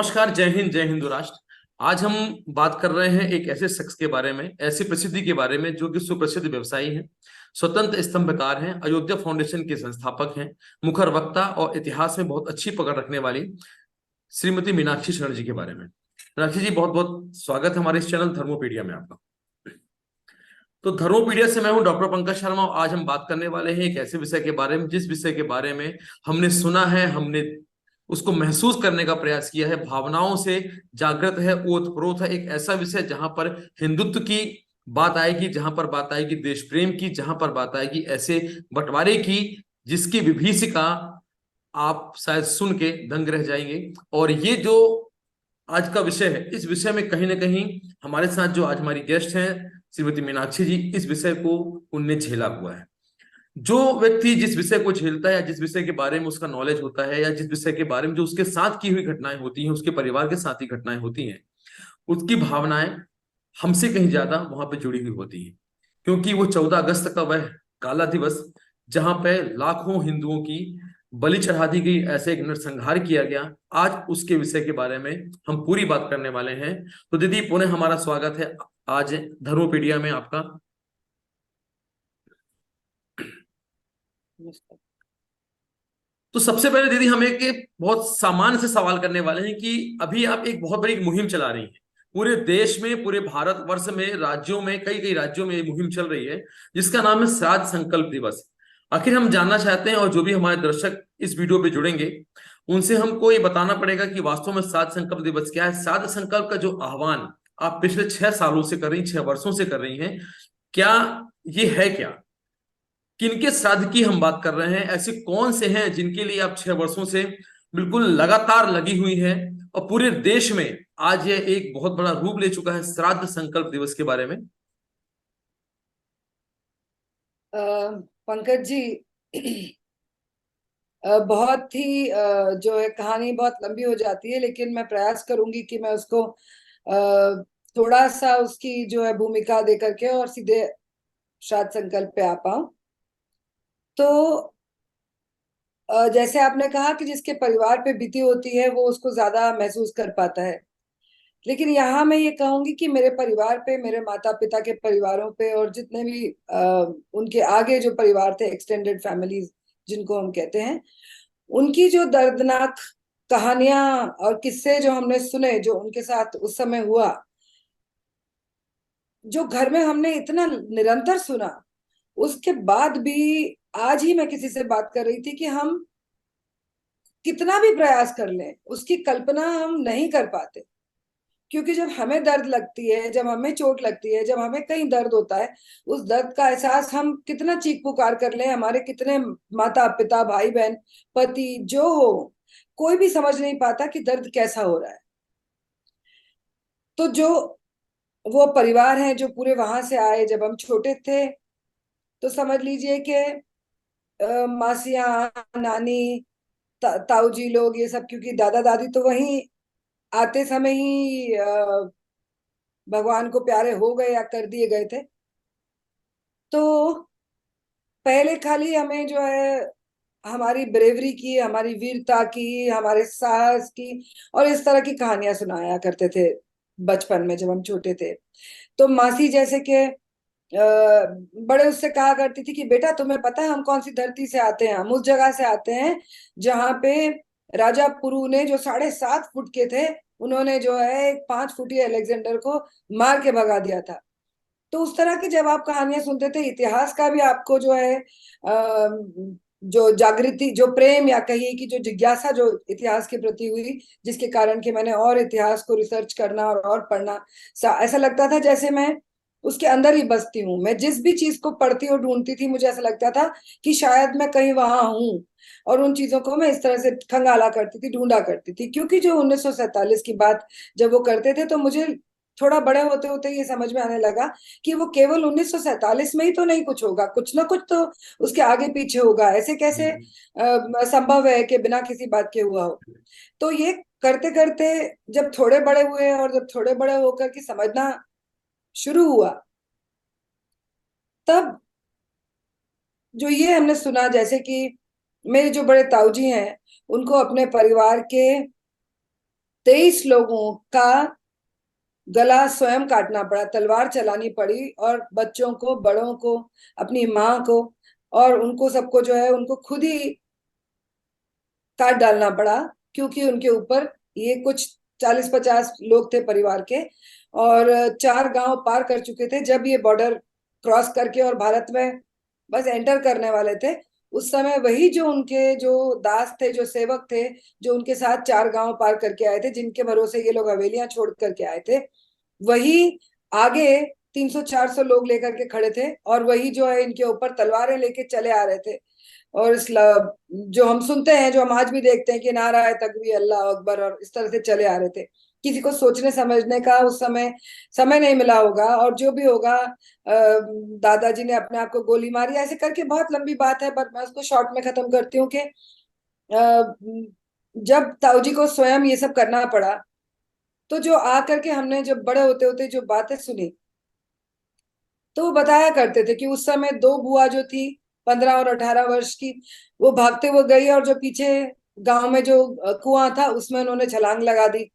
नमस्कार, जय हिंद राष्ट्र। आज हम बात कर रहे हैं एक ऐसे शख्स के बारे में, ऐसी प्रसिद्धि के बारे में जो कि सुप्रसिद्ध व्यवसायी हैं, स्वतंत्र स्तंभकार हैं, अयोध्या फाउंडेशन के संस्थापक हैं, मुखर वक्ता और इतिहास में बहुत अच्छी पकड़ रखने वाली श्रीमती मीनाक्षी शरण जी के बारे में। मीनाक्षी जी, बहुत बहुत स्वागत है हमारे इस चैनल धर्मोपीडिया में आपका। तो धर्मोपीडिया से मैं हूं डॉक्टर पंकज शर्मा और आज हम बात करने वाले हैं एक ऐसे विषय के बारे में जिस विषय के बारे में हमने सुना है, हमने उसको महसूस करने का प्रयास किया है, भावनाओं से जागृत है, ओतप्रोत है। एक ऐसा विषय जहां पर हिंदुत्व की बात आएगी, जहां पर बात आएगी देश प्रेम की, जहां पर बात आएगी ऐसे बंटवारे की जिसकी विभीषिका आप शायद सुन के दंग रह जाएंगे। और ये जो आज का विषय है, इस विषय में कहीं ना कहीं हमारे साथ जो आज हमारी गेस्ट हैं श्रीमती मीनाक्षी जी, इस विषय को उनने झेला हुआ है। जो व्यक्ति जिस विषय को झेलता है या जिस विषय के बारे में उसका नॉलेज होता है या जिस विषय के बारे में जो उसके साथ की हुई घटनाएं होती हैं, उसके परिवार के साथ ही घटनाएं होती हैं, उसकी भावनाएं हमसे कहीं ज्यादा वहां पे जुड़ी हुई होती हैं। क्योंकि वो 14 अगस्त का वह काला दिवस जहां पे लाखों हिंदुओं की बलि चढ़ा दी गई, ऐसे एक नरसंहार किया गया, आज उसके विषय के बारे में हम पूरी बात करने वाले हैं। तो दीदी, पुनः हमारा स्वागत है आज धर्मोपीडिया में आपका। तो सबसे पहले दीदी, हम एक बहुत सामान्य से सवाल करने वाले हैं कि अभी आप एक बहुत बड़ी मुहिम चला रही हैं पूरे देश में, पूरे भारतवर्ष में, राज्यों में, कई कई राज्यों में ये मुहिम चल रही है जिसका नाम है श्राद्ध संकल्प दिवस। आखिर हम जानना चाहते हैं, और जो भी हमारे दर्शक इस वीडियो पे जुड़ेंगे उनसे हमको ये बताना पड़ेगा कि वास्तव में श्राद्ध संकल्प दिवस क्या है। श्राद्ध संकल्प का जो आह्वान आप पिछले 6 सालों से कर रही, 6 वर्षों से कर रही हैं, क्या ये है क्या? किनके श्राद्ध की हम बात कर रहे हैं? ऐसे कौन से हैं जिनके लिए आप 6 वर्षों से बिल्कुल लगातार लगी हुई हैं? और पूरे देश में आज ये एक बहुत बड़ा रूप ले चुका है श्राद्ध संकल्प दिवस के बारे में। पंकज जी, बहुत ही जो है कहानी बहुत लंबी हो जाती है, लेकिन मैं प्रयास करूंगी कि मैं उसको थोड़ा सा उसकी जो है भूमिका दे करके और सीधे श्राद्ध संकल्प पे आ पाऊं। तो जैसे आपने कहा कि जिसके परिवार पे बीती होती है वो उसको ज्यादा महसूस कर पाता है, लेकिन यहाँ मैं ये कहूंगी कि मेरे परिवार पे, मेरे माता पिता के परिवारों पे और जितने भी उनके आगे जो परिवार थे, एक्सटेंडेड फैमिलीज जिनको हम कहते हैं, उनकी जो दर्दनाक कहानियां और किस्से जो हमने सुने, जो उनके साथ उस समय हुआ, जो घर में हमने इतना निरंतर सुना, उसके बाद भी आज ही मैं किसी से बात कर रही थी कि हम कितना भी प्रयास कर लें उसकी कल्पना हम नहीं कर पाते। क्योंकि जब हमें दर्द लगती है, जब हमें चोट लगती है, जब हमें कहीं दर्द होता है, उस दर्द का एहसास हम कितना चीख पुकार कर लें, हमारे कितने माता पिता, भाई बहन, पति जो हो, कोई भी समझ नहीं पाता कि दर्द कैसा हो रहा है। तो जो वो परिवार है जो पूरे वहां से आए, जब हम छोटे थे तो समझ लीजिए कि मासियां, नानी, ताऊ जी लोग, ये सब, क्योंकि दादा दादी तो वहीं आते समय ही भगवान को प्यारे हो गए या कर दिए गए थे। तो पहले खाली हमें जो है हमारी ब्रेवरी की, हमारी वीरता की, हमारे साहस की और इस तरह की कहानियां सुनाया करते थे बचपन में जब हम छोटे थे। तो मासी जैसे कि बड़े उससे कहा करती थी कि बेटा, तुम्हें पता है हम कौन सी धरती से आते हैं? हम उस जगह से आते हैं जहाँ पे राजा पुरु ने, जो 7.5 फुट के थे, उन्होंने जो है एक 5 फुटी अलेक्जेंडर को मार के भगा दिया था। तो उस तरह की जब आप कहानियां सुनते थे, इतिहास का भी आपको जो है जो जागृति, जो प्रेम, या कहिए कि जो जिज्ञासा जो इतिहास के प्रति हुई, जिसके कारण कि मैंने और इतिहास को रिसर्च करना और पढ़ना, ऐसा लगता था जैसे मैं उसके अंदर ही बसती हूँ। मैं जिस भी चीज को पढ़ती और ढूंढती थी, मुझे ऐसा लगता था कि शायद मैं कहीं वहां हूँ। और उन चीजों को मैं इस तरह से खंगाला करती थी, ढूंढा करती थी, क्योंकि जो 1947 की बात जब वो करते थे तो मुझे थोड़ा बड़े होते होते ये समझ में आने लगा कि वो केवल 1947 में ही तो नहीं, कुछ होगा, कुछ ना कुछ तो उसके आगे पीछे होगा। ऐसे कैसे संभव है कि बिना किसी बात के हुआ हो? तो ये करते करते जब थोड़े बड़े हुए और जब थोड़े बड़े होकर के समझना शुरू हुआ, तब जो ये हमने सुना, जैसे कि मेरे जो बड़े ताऊजी हैं, उनको अपने परिवार के 23 लोगों का गला स्वयं काटना पड़ा, तलवार चलानी पड़ी, और बच्चों को, बड़ों को, अपनी माँ को, और उनको सबको जो है उनको खुद ही काट डालना पड़ा, क्योंकि उनके ऊपर ये कुछ 40-50 लोग थे परिवार के, और 4 गांव पार कर चुके थे जब ये बॉर्डर क्रॉस करके और भारत में बस एंटर करने वाले थे। उस समय वही जो उनके जो दास थे, जो सेवक थे, जो उनके साथ 4 गांव पार करके आए थे, जिनके भरोसे ये लोग हवेलियां छोड़ करके आए थे, वही आगे 300-400 लोग लेकर के खड़े थे, और वही जो है इनके ऊपर तलवारें लेके चले आ रहे थे। और जो हम सुनते हैं, जो हम आज भी देखते हैं कि नारा है तकबीर, अल्लाह अकबर, और इस तरह से चले आ रहे थे। किसी को सोचने समझने का उस समय समय नहीं मिला होगा, और जो भी होगा, दादाजी ने अपने आप को गोली मारी, ऐसे करके बहुत लंबी बात है, पर मैं उसको शॉर्ट में खत्म करती हूँ कि जब ताऊजी को स्वयं ये सब करना पड़ा, तो जो आकर के हमने जब बड़े होते होते जो बातें सुनी, तो वो बताया करते थे कि उस समय 2 बुआ जो थी, 15 और 18 वर्ष की, वो भागते हुए गई, और जो पीछे गांव में जो कुआं था उसमें उन्होंने छलांग लगा दी।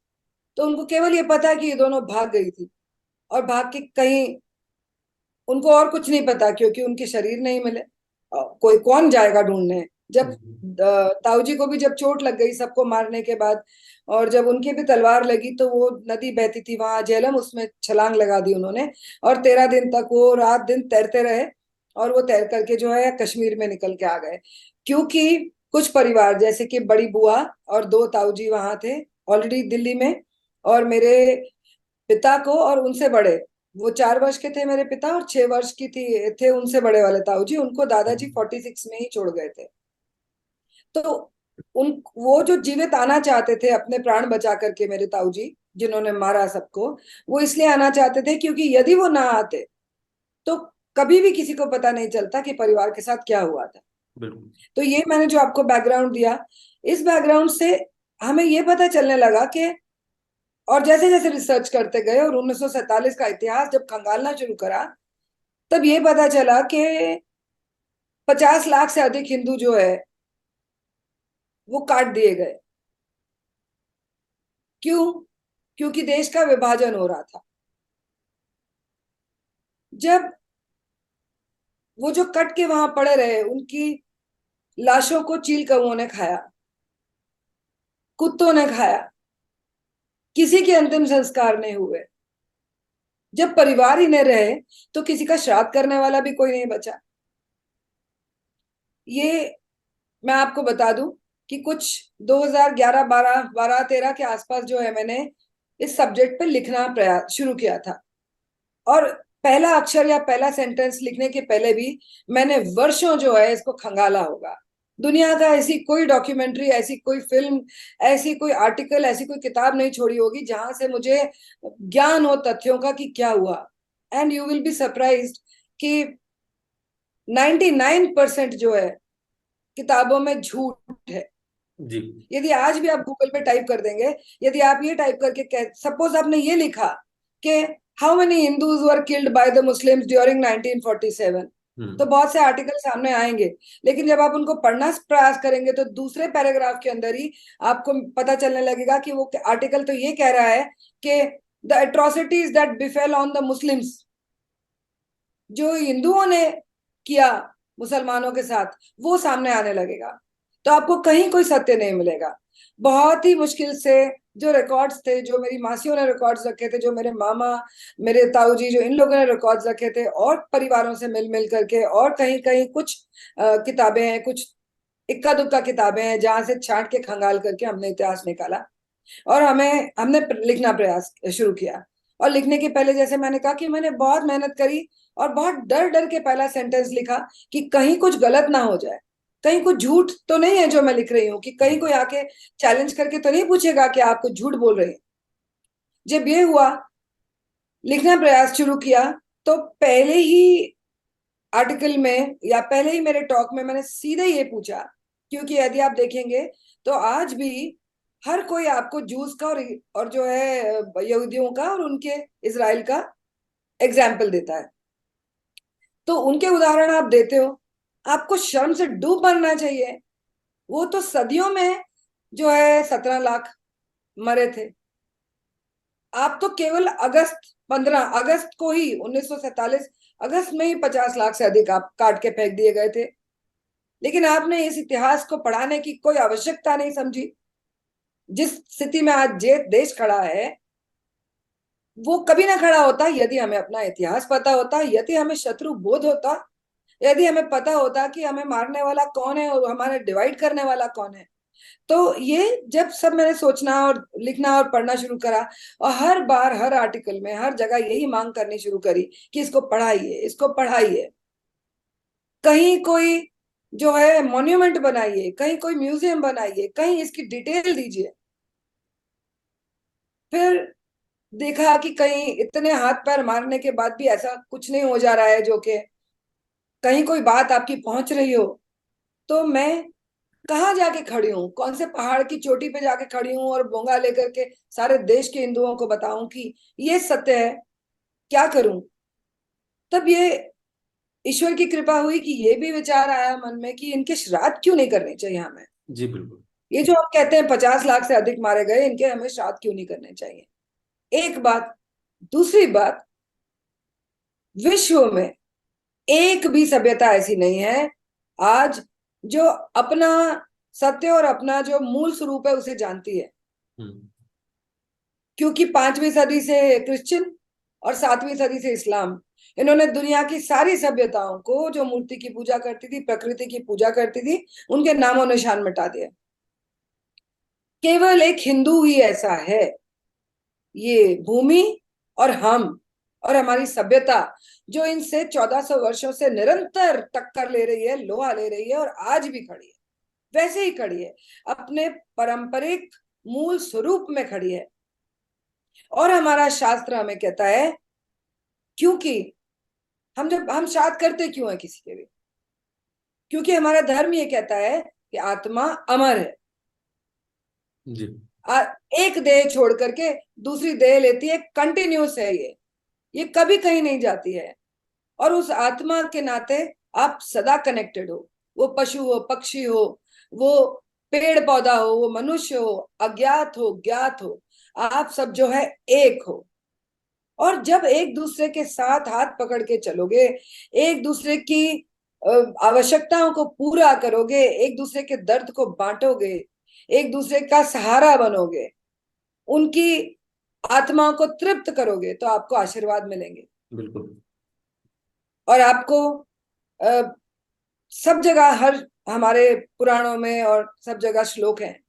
तो उनको केवल ये पता है कि ये दोनों भाग गई थी, और भाग के कहीं, उनको और कुछ नहीं पता, क्योंकि उनके शरीर नहीं मिले। कोई कौन जाएगा ढूंढने, जब ताऊजी को भी जब चोट लग गई सबको मारने के बाद, और जब उनकी भी तलवार लगी, तो वो नदी बहती थी वहां झेलम, उसमें छलांग लगा दी उन्होंने, और 13 दिन तक वो रात दिन तैरते रहे, और वो तैर करके जो है कश्मीर में निकल के आ गए। क्योंकि कुछ परिवार, जैसे कि बड़ी बुआ और 2 ताऊजी वहां थे ऑलरेडी दिल्ली में, और मेरे पिता को, और उनसे बड़े, वो 4 वर्ष के थे मेरे पिता, और 6 वर्ष की थी थे उनसे बड़े वाले ताऊ जी, उनको दादाजी 46 में ही छोड़ गए थे। तो उन वो जो जीवित आना चाहते थे अपने प्राण बचा करके, मेरे ताऊ जी जिन्होंने मारा सबको, वो इसलिए आना चाहते थे क्योंकि यदि वो ना आते तो कभी भी किसी को पता नहीं चलता कि परिवार के साथ क्या हुआ था। बिल्कुल। तो ये मैंने जो आपको बैकग्राउंड दिया, इस बैकग्राउंड से हमें ये पता चलने लगा कि, और जैसे जैसे रिसर्च करते गए और 1947 का इतिहास जब खंगालना शुरू करा, तब ये पता चला कि 50 लाख से अधिक हिंदू जो है वो काट दिए गए। क्यों? क्योंकि देश का विभाजन हो रहा था। जब वो जो कट के वहां पड़े रहे, उनकी लाशों को चील कौओं ने खाया, कुत्तों ने खाया, किसी के अंतिम संस्कार नहीं हुए। जब परिवार ही नहीं रहे, तो किसी का श्राद्ध करने वाला भी कोई नहीं बचा। ये मैं आपको बता दूं कि कुछ 2011, 12, 12, 13 के आसपास जो है, मैंने इस सब्जेक्ट पे लिखना प्रयास शुरू किया था, और पहला अक्षर या पहला सेंटेंस लिखने के पहले भी मैंने वर्षों जो है इसको खंगाला होगा। दुनिया का ऐसी कोई डॉक्यूमेंट्री, ऐसी कोई फिल्म, ऐसी कोई आर्टिकल, ऐसी कोई किताब नहीं छोड़ी होगी जहां से मुझे ज्ञान हो तथ्यों का कि क्या हुआ। And you will be surprised कि 99% जो है किताबों में झूठ है। जी। यदि आज भी आप गूगल पे टाइप कर देंगे, यदि आप ये टाइप करके सपोज आपने ये लिखा कि how many Hindus were killed by the Muslims during 1947, तो बहुत से आर्टिकल सामने आएंगे। लेकिन जब आप उनको पढ़ना प्रयास करेंगे, तो दूसरे पैराग्राफ के अंदर ही आपको पता चलने लगेगा कि वो आर्टिकल तो ये कह रहा है कि the atrocities that befell on the Muslims, जो हिंदुओं ने किया मुसलमानों के साथ, वो सामने आने लगेगा। तो आपको कहीं कोई सत्य नहीं मिलेगा। बहुत ही मुश्किल से जो रिकॉर्ड्स थे, जो मेरी मासियों ने रिकॉर्ड्स रखे थे, जो मेरे मामा, मेरे ताऊ जी, जो इन लोगों ने रिकॉर्ड्स रखे थे, और परिवारों से मिल मिल करके, और कहीं कहीं कुछ किताबें हैं, कुछ इक्का दुक्का किताबें हैं जहां से छांट के खंगाल करके हमने इतिहास निकाला, और हमने लिखना प्रयास शुरू किया। और लिखने के पहले, जैसे मैंने कहा, कि मैंने बहुत मेहनत करी, और बहुत डर डर के पहला सेंटेंस लिखा कि कहीं कुछ गलत ना हो जाए, कहीं कुछ झूठ तो नहीं है जो मैं लिख रही हूँ, कि कहीं कोई आके चैलेंज करके तो नहीं पूछेगा कि आप कुछ झूठ बोल रहे हैं। जब ये हुआ, लिखना प्रयास शुरू किया, तो पहले ही आर्टिकल में या पहले ही मेरे टॉक में मैंने सीधे ये पूछा, क्योंकि यदि आप देखेंगे तो आज भी हर कोई आपको जूस का और जो है यहूदियों का और उनके इजराइल का एग्जाम्पल देता है। तो उनके उदाहरण आप देते हो, आपको शर्म से डूब मरना चाहिए। वो तो सदियों में जो है 17 लाख मरे थे, आप तो केवल 15 अगस्त को ही 1947 अगस्त में ही 50 लाख से अधिक आप काट के फेंक दिए गए थे। लेकिन आपने इस इतिहास को पढ़ाने की कोई आवश्यकता नहीं समझी। जिस स्थिति में आज जे देश खड़ा है वो कभी ना खड़ा होता यदि हमें अपना इतिहास पता होता, यदि हमें शत्रु बोध होता, यदि हमें पता होता कि हमें मारने वाला कौन है और हमारे डिवाइड करने वाला कौन है। तो ये जब सब मैंने सोचना और लिखना और पढ़ना शुरू करा, और हर बार हर आर्टिकल में हर जगह यही मांग करनी शुरू करी कि इसको पढ़ाइए, इसको पढ़ाइए, कहीं कोई जो है मॉन्यूमेंट बनाइए, कहीं कोई म्यूजियम बनाइए, कहीं इसकी डिटेल दीजिए। फिर देखा कि कहीं इतने हाथ पैर मारने के बाद भी ऐसा कुछ नहीं हो जा रहा है जो कि कहीं कोई बात आपकी पहुंच रही हो। तो मैं कहाँ जाके खड़ी हूँ, कौन से पहाड़ की चोटी पे जाके खड़ी हूँ और बोंगा लेकर के सारे देश के हिंदुओं को बताऊं कि ये सत्य है, क्या करूं। तब ये ईश्वर की कृपा हुई कि ये भी विचार आया मन में कि इनके श्राद्ध क्यों नहीं करने चाहिए हमें। जी बिल्कुल। ये जो हम कहते हैं 50 लाख से अधिक मारे गए, इनके हमें श्राद्ध क्यों नहीं करने चाहिए। एक बात। दूसरी बात, विश्व में एक भी सभ्यता ऐसी नहीं है आज जो अपना सत्य और अपना जो मूल स्वरूप है उसे जानती है। हम्म। क्योंकि 5वीं सदी से क्रिश्चियन और 7वीं सदी से इस्लाम, इन्होंने दुनिया की सारी सभ्यताओं को जो मूर्ति की पूजा करती थी, प्रकृति की पूजा करती थी, उनके नामो निशान मिटा दिया। केवल एक हिंदू ही ऐसा है, ये भूमि और हम और हमारी सभ्यता, जो इनसे 1400 वर्षों से निरंतर टक्कर ले रही है, लोहा ले रही है और आज भी खड़ी है, वैसे ही खड़ी है, अपने पारंपरिक मूल स्वरूप में खड़ी है। और हमारा शास्त्र हमें कहता है, क्योंकि हम श्राद्ध करते क्यों है किसी के भी, क्योंकि हमारा धर्म ये कहता है कि आत्मा अमर है। जी। आ, एक देह छोड़ करके दूसरी देह लेती है, कंटिन्यूस है ये कभी कहीं नहीं जाती है। और उस आत्मा के नाते आप सदा कनेक्टेड हो, वो पशु हो, पक्षी हो, वो पेड़ पौधा हो, वो मनुष्य हो, अज्ञात हो, ज्ञात हो, आप सब जो है एक हो। और जब एक दूसरे के साथ हाथ पकड़ के चलोगे, एक दूसरे की आवश्यकताओं को पूरा करोगे, एक दूसरे के दर्द को बांटोगे, एक दूसरे का सहारा बनोगे, उनकी आत्माओं को तृप्त करोगे, तो आपको आशीर्वाद मिलेंगे। बिल्कुल। और आपको सब जगह, हर हमारे पुराणों में और सब जगह श्लोक हैं,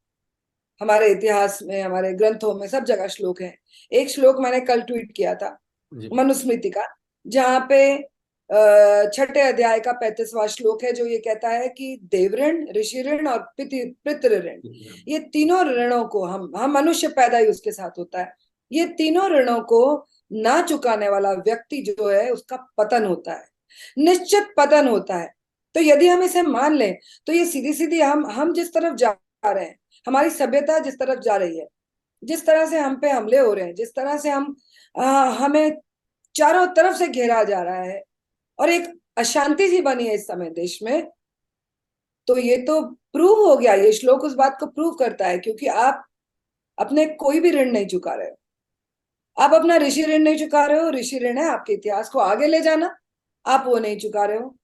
हमारे इतिहास में, हमारे ग्रंथों में सब जगह श्लोक हैं। एक श्लोक मैंने कल ट्वीट किया था जी। मनुस्मृति का, जहाँ पे छठे अध्याय का 35वां श्लोक है, जो ये कहता है कि देव ऋण, ऋषि ऋण और पितृ ऋण, ये तीनों ऋणों को हम मनुष्य पैदा ही उसके साथ होता है, ये तीनों ऋणों को ना चुकाने वाला व्यक्ति जो है उसका पतन होता है, निश्चित पतन होता है। तो यदि हम इसे मान लें तो ये सीधी सीधी हम जिस तरफ जा रहे हैं, हमारी सभ्यता जिस तरफ जा रही है, जिस तरह से हम पे हमले हो रहे हैं, जिस तरह से हमें चारों तरफ से घेरा जा रहा है और एक अशांति सी बनी है इस समय देश में, तो ये तो प्रूव हो गया, ये श्लोक उस बात को प्रूव करता है। क्योंकि आप अपने कोई भी ऋण नहीं चुका रहे हो, आप अपना ऋषि ऋण नहीं चुका रहे हो। ऋषि ऋण है आपके इतिहास को आगे ले जाना, आप वो नहीं चुका रहे हो।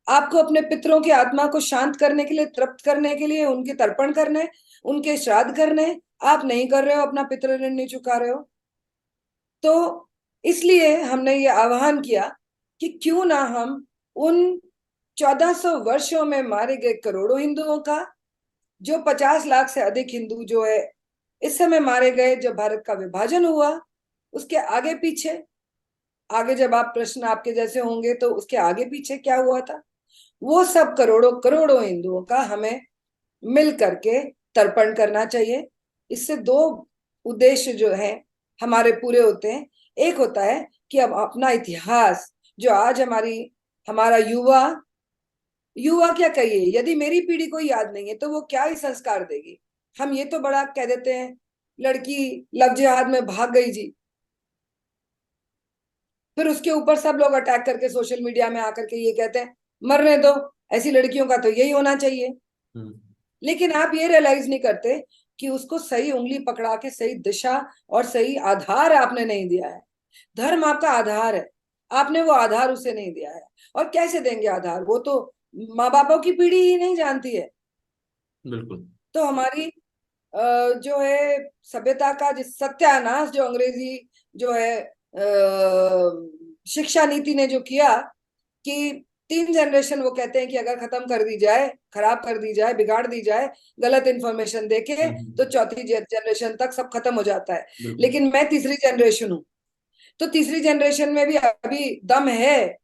आपको अपने पितरों की आत्मा को शांत करने के लिए, तृप्त करने के लिए उनके तर्पण करने, उनके श्राद्ध करने, आप नहीं कर रहे हो, अपना पितृ ऋण नहीं चुका रहे हो। तो इसलिए हमने ये आह्वान किया कि क्यों ना हम उन 1400 वर्षों में मारे गए करोड़ों हिंदुओं का, जो 50 लाख से अधिक हिंदू जो है इस समय मारे गए, जब भारत का विभाजन हुआ उसके आगे पीछे, आगे जब आप प्रश्न आपके जैसे होंगे तो उसके आगे पीछे क्या हुआ था, वो सब करोड़ों करोड़ों हिंदुओं का हमें मिल करके तर्पण करना चाहिए। इससे दो उद्देश्य जो है हमारे पूरे होते हैं। एक होता है कि अब अपना इतिहास, जो आज हमारा युवा युवा क्या कहिए, यदि मेरी पीढ़ी को याद नहीं है तो वो क्या ही संस्कार देगी। हम ये तो बड़ा कह देते हैं, लड़की लव जिहाद में भाग गई जी, फिर उसके ऊपर सब लोग अटैक करके सोशल मीडिया में आकर के ये कहते हैं मरने दो, ऐसी लड़कियों का तो यही होना चाहिए। हम्म। लेकिन आप ये रियलाइज नहीं करते कि उसको सही उंगली पकड़ा के सही दिशा और सही आधार आपने नहीं दिया है। धर्म आपका आधार है, आपने वो आधार उसे नहीं दिया है। और कैसे देंगे आधार, वो तो माँ बापों की पीढ़ी ही नहीं जानती है। बिल्कुल। तो हमारी जो है सभ्यता का जिस सत्यानाश जो अंग्रेजी जो है शिक्षा नीति ने जो किया, कि 3 जनरेशन वो कहते हैं कि अगर खत्म कर दी जाए, खराब कर दी जाए, बिगाड़ दी जाए गलत इंफॉर्मेशन देके, तो चौथी जनरेशन तक सब खत्म हो जाता है। बिल्कुल। लेकिन मैं तीसरी जनरेशन हूँ, तो तीसरी जनरेशन में भी अभी दम है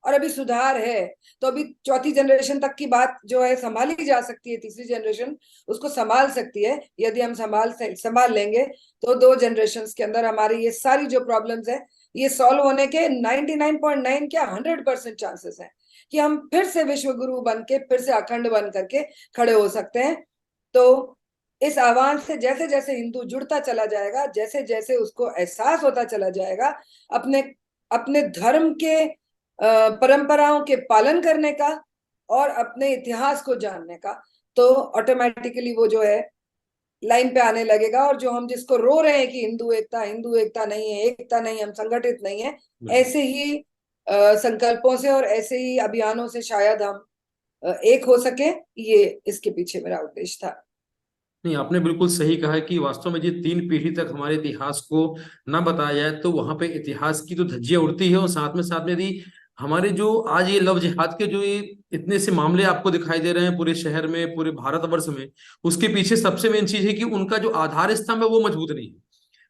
और अभी सुधार है। तो अभी चौथी जनरेशन तक की बात जो है संभाली जा सकती है, तीसरी जनरेशन उसको संभाल सकती है। यदि हम संभाल लेंगे तो 2 जनरेशन के अंदर हमारी ये सारी जो प्रॉब्लम्स है ये सॉल्व होने के 99.9 क्या 100% चांसेस हैं कि हम फिर से विश्व गुरु बन के, फिर से अखंड बन करके खड़े हो सकते हैं। तो इस आह्वान से जैसे जैसे हिंदू जुड़ता चला जाएगा, जैसे जैसे उसको एहसास होता चला जाएगा अपने अपने धर्म के परंपराओं के पालन करने का और अपने इतिहास को जानने का, तो ऑटोमेटिकली वो जो है लाइन पे आने लगेगा। और जो हम जिसको रो रहे हैं कि हिंदू एकता नहीं है, एकता नहीं, हम संगठित नहीं है, बिल्कुल। ऐसे ही संकल्पों से और ऐसे ही अभियानों से शायद हम एक हो सके। ये इसके पीछे मेरा उद्देश्य था। नहीं, आपने बिल्कुल सही कहा है कि वास्तव में ये 3 पीढ़ी तक हमारे इतिहास को ना बताया जाए तो वहां पे इतिहास की तो धज्जियां उड़ती है। और साथ में यदि हमारे जो आज ये लव जिहाद के जो ये इतने से मामले आपको दिखाई दे रहे हैं पूरे शहर में, पूरे भारतवर्ष में, उसके पीछे सबसे मेन चीज है कि उनका जो आधार स्तंभ है वो मजबूत नहीं है।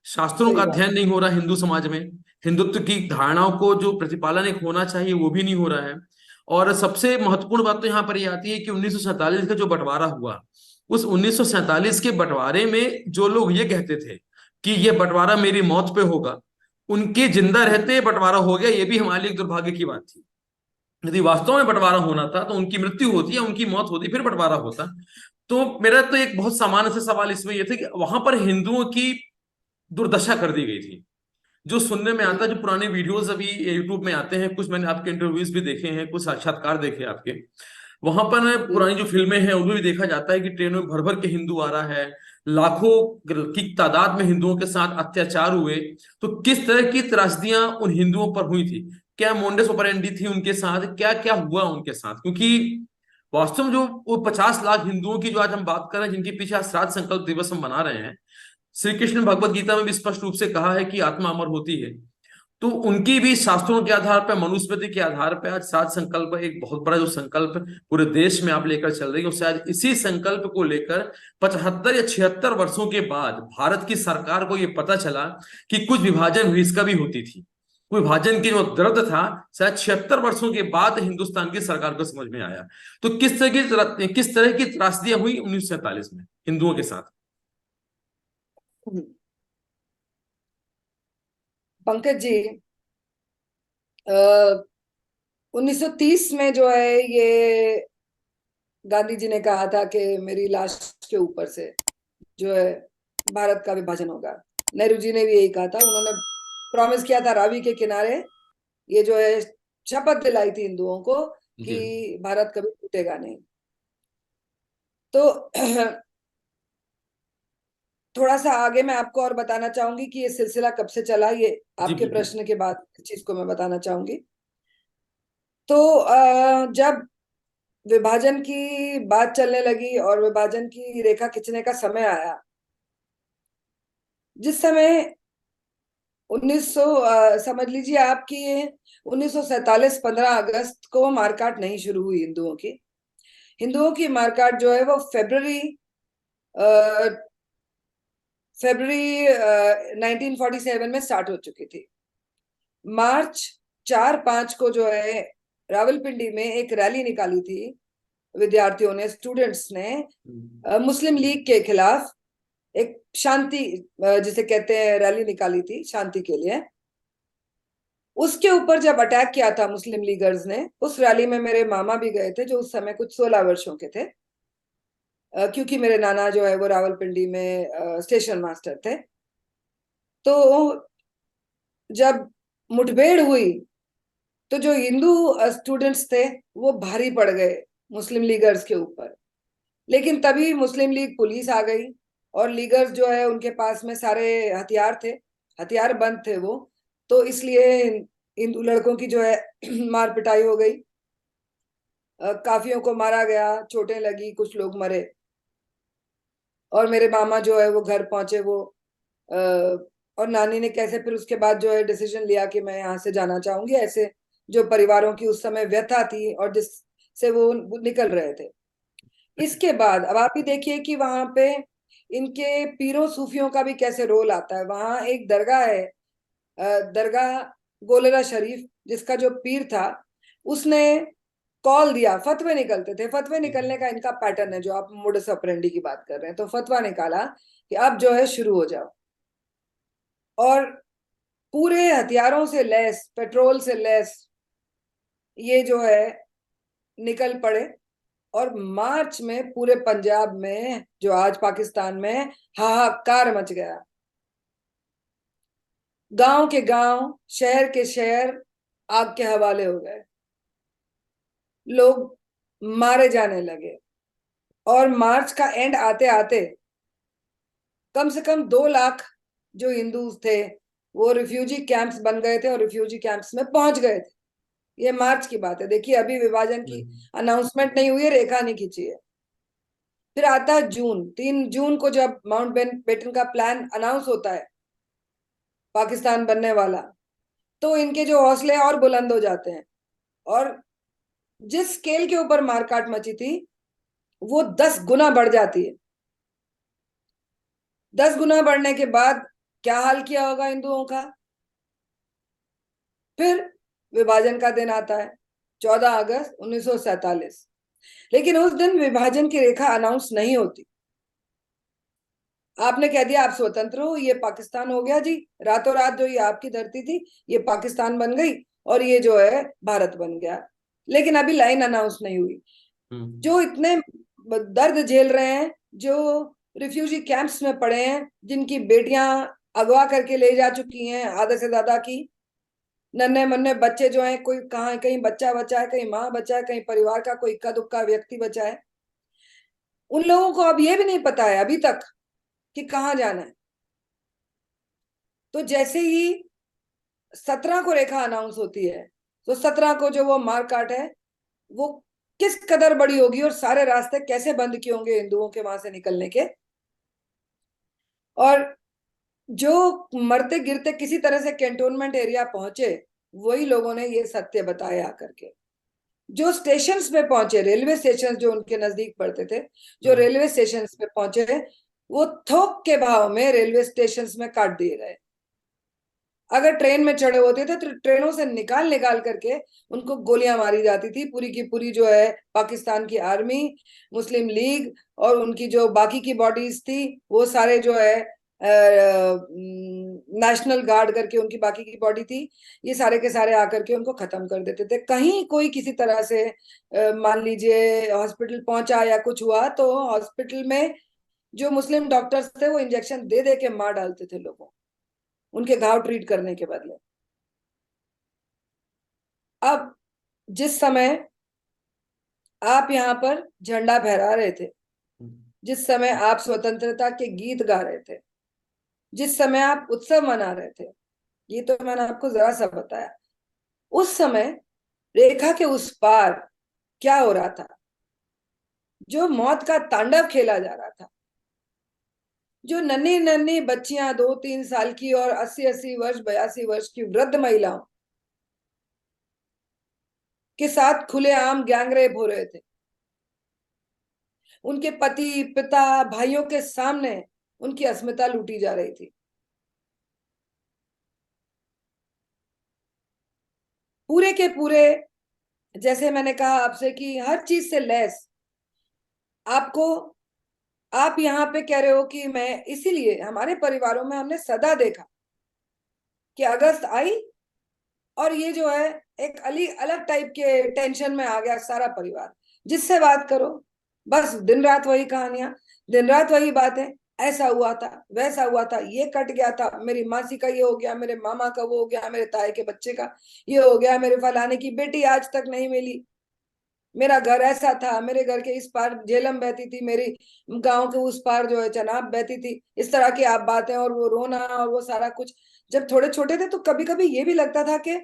शास्त्रों का सही बात। अध्ययन नहीं हो रहा हिंदू समाज में। हिंदुत्व की धारणाओं को जो प्रतिपालन एक होना चाहिए वो भी नहीं हो रहा है। और सबसे महत्वपूर्ण बात तो यहाँ पर ये आती है कि 1947 का जो बंटवारा हुआ, उस 1947 के बंटवारे में जो लोग ये कहते थे कि ये बंटवारा मेरी मौत पे होगा, उनके जिंदा रहते बंटवारा हो गया। ये भी हमारे लिए एक दुर्भाग्य की बात थी। यदि वास्तव में बंटवारा होना था तो उनकी मृत्यु होती या उनकी मौत होती फिर बंटवारा होता। तो मेरा तो एक बहुत सामान्य से सवाल इसमें यह था कि वहां पर हिंदुओं की दुर्दशा कर दी गई थी। जो सुनने में आता है, जो पुराने वीडियोस अभी यूट्यूब में आते हैं, कुछ मैंने आपके इंटरव्यूज भी देखे हैं, कुछ साक्षात्कार देखे आपके, वहां पर पुरानी जो फिल्में हैं उनमें भी देखा जाता है कि ट्रेनों में भर भर के हिंदू आ रहा है, लाखों की तादाद में हिंदुओं के साथ अत्याचार हुए। तो किस तरह की त्रासदियां उन हिंदुओं पर हुई थी, क्या मोंडेस ऑपरेंडी थी उनके साथ, क्या क्या हुआ उनके साथ? क्योंकि वास्तव में जो वो 50 लाख हिंदुओं की जो आज हम बात कर रहे हैं, जिनके पीछे आज श्राद्ध संकल्प दिवस हम मना रहे हैं, श्री कृष्ण भगवत गीता में भी स्पष्ट रूप से कहा है कि आत्मा अमर होती है। तो उनकी भी शास्त्रों के आधार पर, मनुस्मृति के आधार पर आज सात संकल्प, एक बहुत बड़ा जो संकल्प पूरे देश में आप लेकर चल रही है, उससे आज इसी संकल्प को लेकर 75 या 76 वर्षों के बाद भारत की सरकार को यह पता चला कि कुछ विभाजन हुई, इसका भी होती थी। विभाजन की जो दर्द था शायद 76 वर्षों के बाद हिंदुस्तान की सरकार को समझ में आया। तो किस तरह की त्रासदियां हुई 1947 में हिंदुओं के साथ? पंकज जी, 1930 में जो है ये गांधी जी ने कहा था कि मेरी लाश के ऊपर से जो है भारत का विभाजन होगा। नेहरू जी ने भी यही कहा था, उन्होंने प्रॉमिस किया था रावी के किनारे, ये जो है शपथ दिलाई थी हिंदुओं को जी। कि भारत कभी टूटेगा नहीं। तो थोड़ा सा आगे मैं आपको और बताना चाहूंगी कि ये सिलसिला कब से चला, ये जी आपके बिल्कुल। प्रश्न के बाद इस चीज को मैं बताना चाहूंगी। तो जब विभाजन की बात चलने लगी और विभाजन की रेखा खींचने का समय आया, जिस समय 1900 समझ लीजिए आपकी 1947 15 अगस्त को मारकाट नहीं शुरू हुई हिंदुओं की। हिंदुओं की मारकाट जो है वो फरवरी 1947 में स्टार्ट हो चुकी थी। मार्च 4-5 को जो है रावलपिंडी में एक रैली निकाली थी विद्यार्थियों ने, स्टूडेंट्स ने मुस्लिम लीग के खिलाफ एक शांति जिसे कहते हैं रैली निकाली थी शांति के लिए। उसके ऊपर जब अटैक किया था मुस्लिम लीगर्स ने, उस रैली में मेरे मामा भी गए थे जो उस समय कुछ 16 वर्षों के थे, क्योंकि मेरे नाना जो है वो रावलपिंडी में स्टेशन मास्टर थे। तो जब मुठभेड़ हुई तो जो हिंदू स्टूडेंट्स थे वो भारी पड़ गए मुस्लिम लीगर्स के ऊपर। लेकिन तभी मुस्लिम लीग पुलिस आ गई और लीगर्स जो है उनके पास में सारे हथियार थे, हथियार बंद थे वो, तो इसलिए इन लड़कों की जो है मार पिटाई हो गई। काफियों को मारा गया, चोटें लगी, कुछ लोग मरे। और मेरे मामा जो है वो घर पहुंचे, वो अ, और नानी ने कैसे फिर उसके बाद जो है डिसीजन लिया कि मैं यहाँ से जाना चाहूंगी, ऐसे जो परिवारों की उस समय व्यथा थी और जिससे वो निकल रहे थे। इसके बाद अब आप ही देखिए कि वहां पे इनके पीरों सूफियों का भी कैसे रोल आता है। वहां एक दरगाह है, दरगाह गोलरा शरीफ, जिसका जो पीर था उसने कॉल दिया, फतवे निकलते थे, फतवे निकलने का इनका पैटर्न है, जो आप मोडस ऑपरेंडी की बात कर रहे हैं, तो फतवा निकाला कि अब जो है शुरू हो जाओ। और पूरे हथियारों से लैस, पेट्रोल से लैस ये जो है निकल पड़े। और मार्च में पूरे पंजाब में, जो आज पाकिस्तान में, हाहाकार मच गया। गांव के गांव, शहर के शहर आग के हवाले हो गए, लोग मारे जाने लगे। और मार्च का एंड आते आते कम से कम 2 लाख जो हिंदू थे वो रिफ्यूजी कैंप्स बन गए थे और रिफ्यूजी कैंप्स में पहुंच गए थे। ये मार्च की बात है। देखिए अभी विभाजन की अनाउंसमेंट नहीं हुई है, रेखा नहीं खींची है। फिर आता है जून, 3 जून को जब माउंट बेटन का प्लान अनाउंस होता है, पाकिस्तान बनने वाला, तो इनके जो हौसले और बुलंद हो जाते हैं। और जिस स्केल के ऊपर मारकाट मची थी वो 10 गुना बढ़ जाती है। 10 गुना बढ़ने के बाद क्या हाल किया होगा हिंदुओं का। फिर विभाजन का दिन आता है, 14 अगस्त 1947। लेकिन उस दिन विभाजन की रेखा अनाउंस नहीं होती। आपने कह दिया आप स्वतंत्र हो, ये पाकिस्तान हो गया जी, रातों रात जो ये आपकी धरती थी ये पाकिस्तान बन गई और ये जो है भारत बन गया। लेकिन अभी लाइन अनाउंस नहीं हुई। जो इतने दर्द झेल रहे हैं, जो रिफ्यूजी कैंप्स में पड़े हैं, जिनकी बेटियां अगवा करके ले जा चुकी हैं आधे से ज्यादा की, नन्हे मन्ने बच्चे जो हैं, कोई कहाँ, कहीं बच्चा बचा है, कहीं माँ बचा है, कहीं परिवार का कोई इक्का दुक्का व्यक्ति बचा है, उन लोगों को अब ये भी नहीं पता है अभी तक कि कहाँ जाना है। तो जैसे ही 17 को रेखा अनाउंस होती है, तो 17 को जो वो मारकाट है वो किस कदर बड़ी होगी और सारे रास्ते कैसे बंद किए होंगे हिंदुओं के वहां से निकलने के। और जो मरते गिरते किसी तरह से कैंटोनमेंट एरिया पहुंचे, वही लोगों ने ये सत्य बताया आकर के। जो स्टेशंस पे पहुंचे, रेलवे स्टेशन जो उनके नजदीक पड़ते थे, जो रेलवे स्टेशन पे पहुंचे, वो थोक के भाव में रेलवे स्टेशन में काट दिए गए। अगर ट्रेन में चढ़े होते थे तो ट्रेनों से निकाल निकाल करके उनको गोलियां मारी जाती थी। पूरी की पूरी जो है पाकिस्तान की आर्मी, मुस्लिम लीग और उनकी जो बाकी की बॉडीज थी, वो सारे जो है नेशनल गार्ड करके उनकी बाकी की बॉडी थी, ये सारे के सारे आकर के उनको खत्म कर देते थे। कहीं कोई किसी तरह से मान लीजिए हॉस्पिटल पहुंचा या कुछ हुआ, तो हॉस्पिटल में जो मुस्लिम डॉक्टर्स थे वो इंजेक्शन दे दे के मार डालते थे लोगों, उनके घाव ट्रीट करने के बदले। अब जिस समय आप यहाँ पर झंडा फहरा रहे थे, जिस समय आप स्वतंत्रता के गीत गा रहे थे, जिस समय आप उत्सव मना रहे थे, ये तो मैंने आपको जरा सा बताया। उस समय रेखा के उस पार क्या हो रहा था? जो मौत का तांडव खेला जा रहा था, जो नन्ही नन्ही बच्चियां 2-3 साल की और 80-80 वर्ष 82 वर्ष की वृद्ध महिलाओं के साथ खुलेआम गैंगरेप हो रहे थे, उनके पति पिता भाइयों के सामने उनकी अस्मिता लूटी जा रही थी। पूरे के पूरे, जैसे मैंने कहा आपसे कि हर चीज से लैस आपको, आप यहाँ पे कह रहे हो कि मैं, इसीलिए हमारे परिवारों में हमने सदा देखा कि अगस्त आई और ये जो है एक अलग टाइप के टेंशन में आ गया सारा परिवार। जिससे बात करो बस दिन रात वही कहानियां, दिन रात वही बातें, ऐसा हुआ था, वैसा हुआ था, ये कट गया था, मेरी मासी का ये हो गया, मेरे मामा का वो हो गया, मेरे ताए के बच्चे का ये हो गया, मेरे फलाने की बेटी आज तक नहीं मिली। मेरा घर ऐसा था, मेरे घर के इस पार झेलम बहती थी, मेरी गांव के उस पार जो है चनाब बहती थी, इस तरह की आप बातें और वो रोना और वो सारा कुछ। जब थोड़े छोटे थे तो कभी कभी ये भी लगता था कि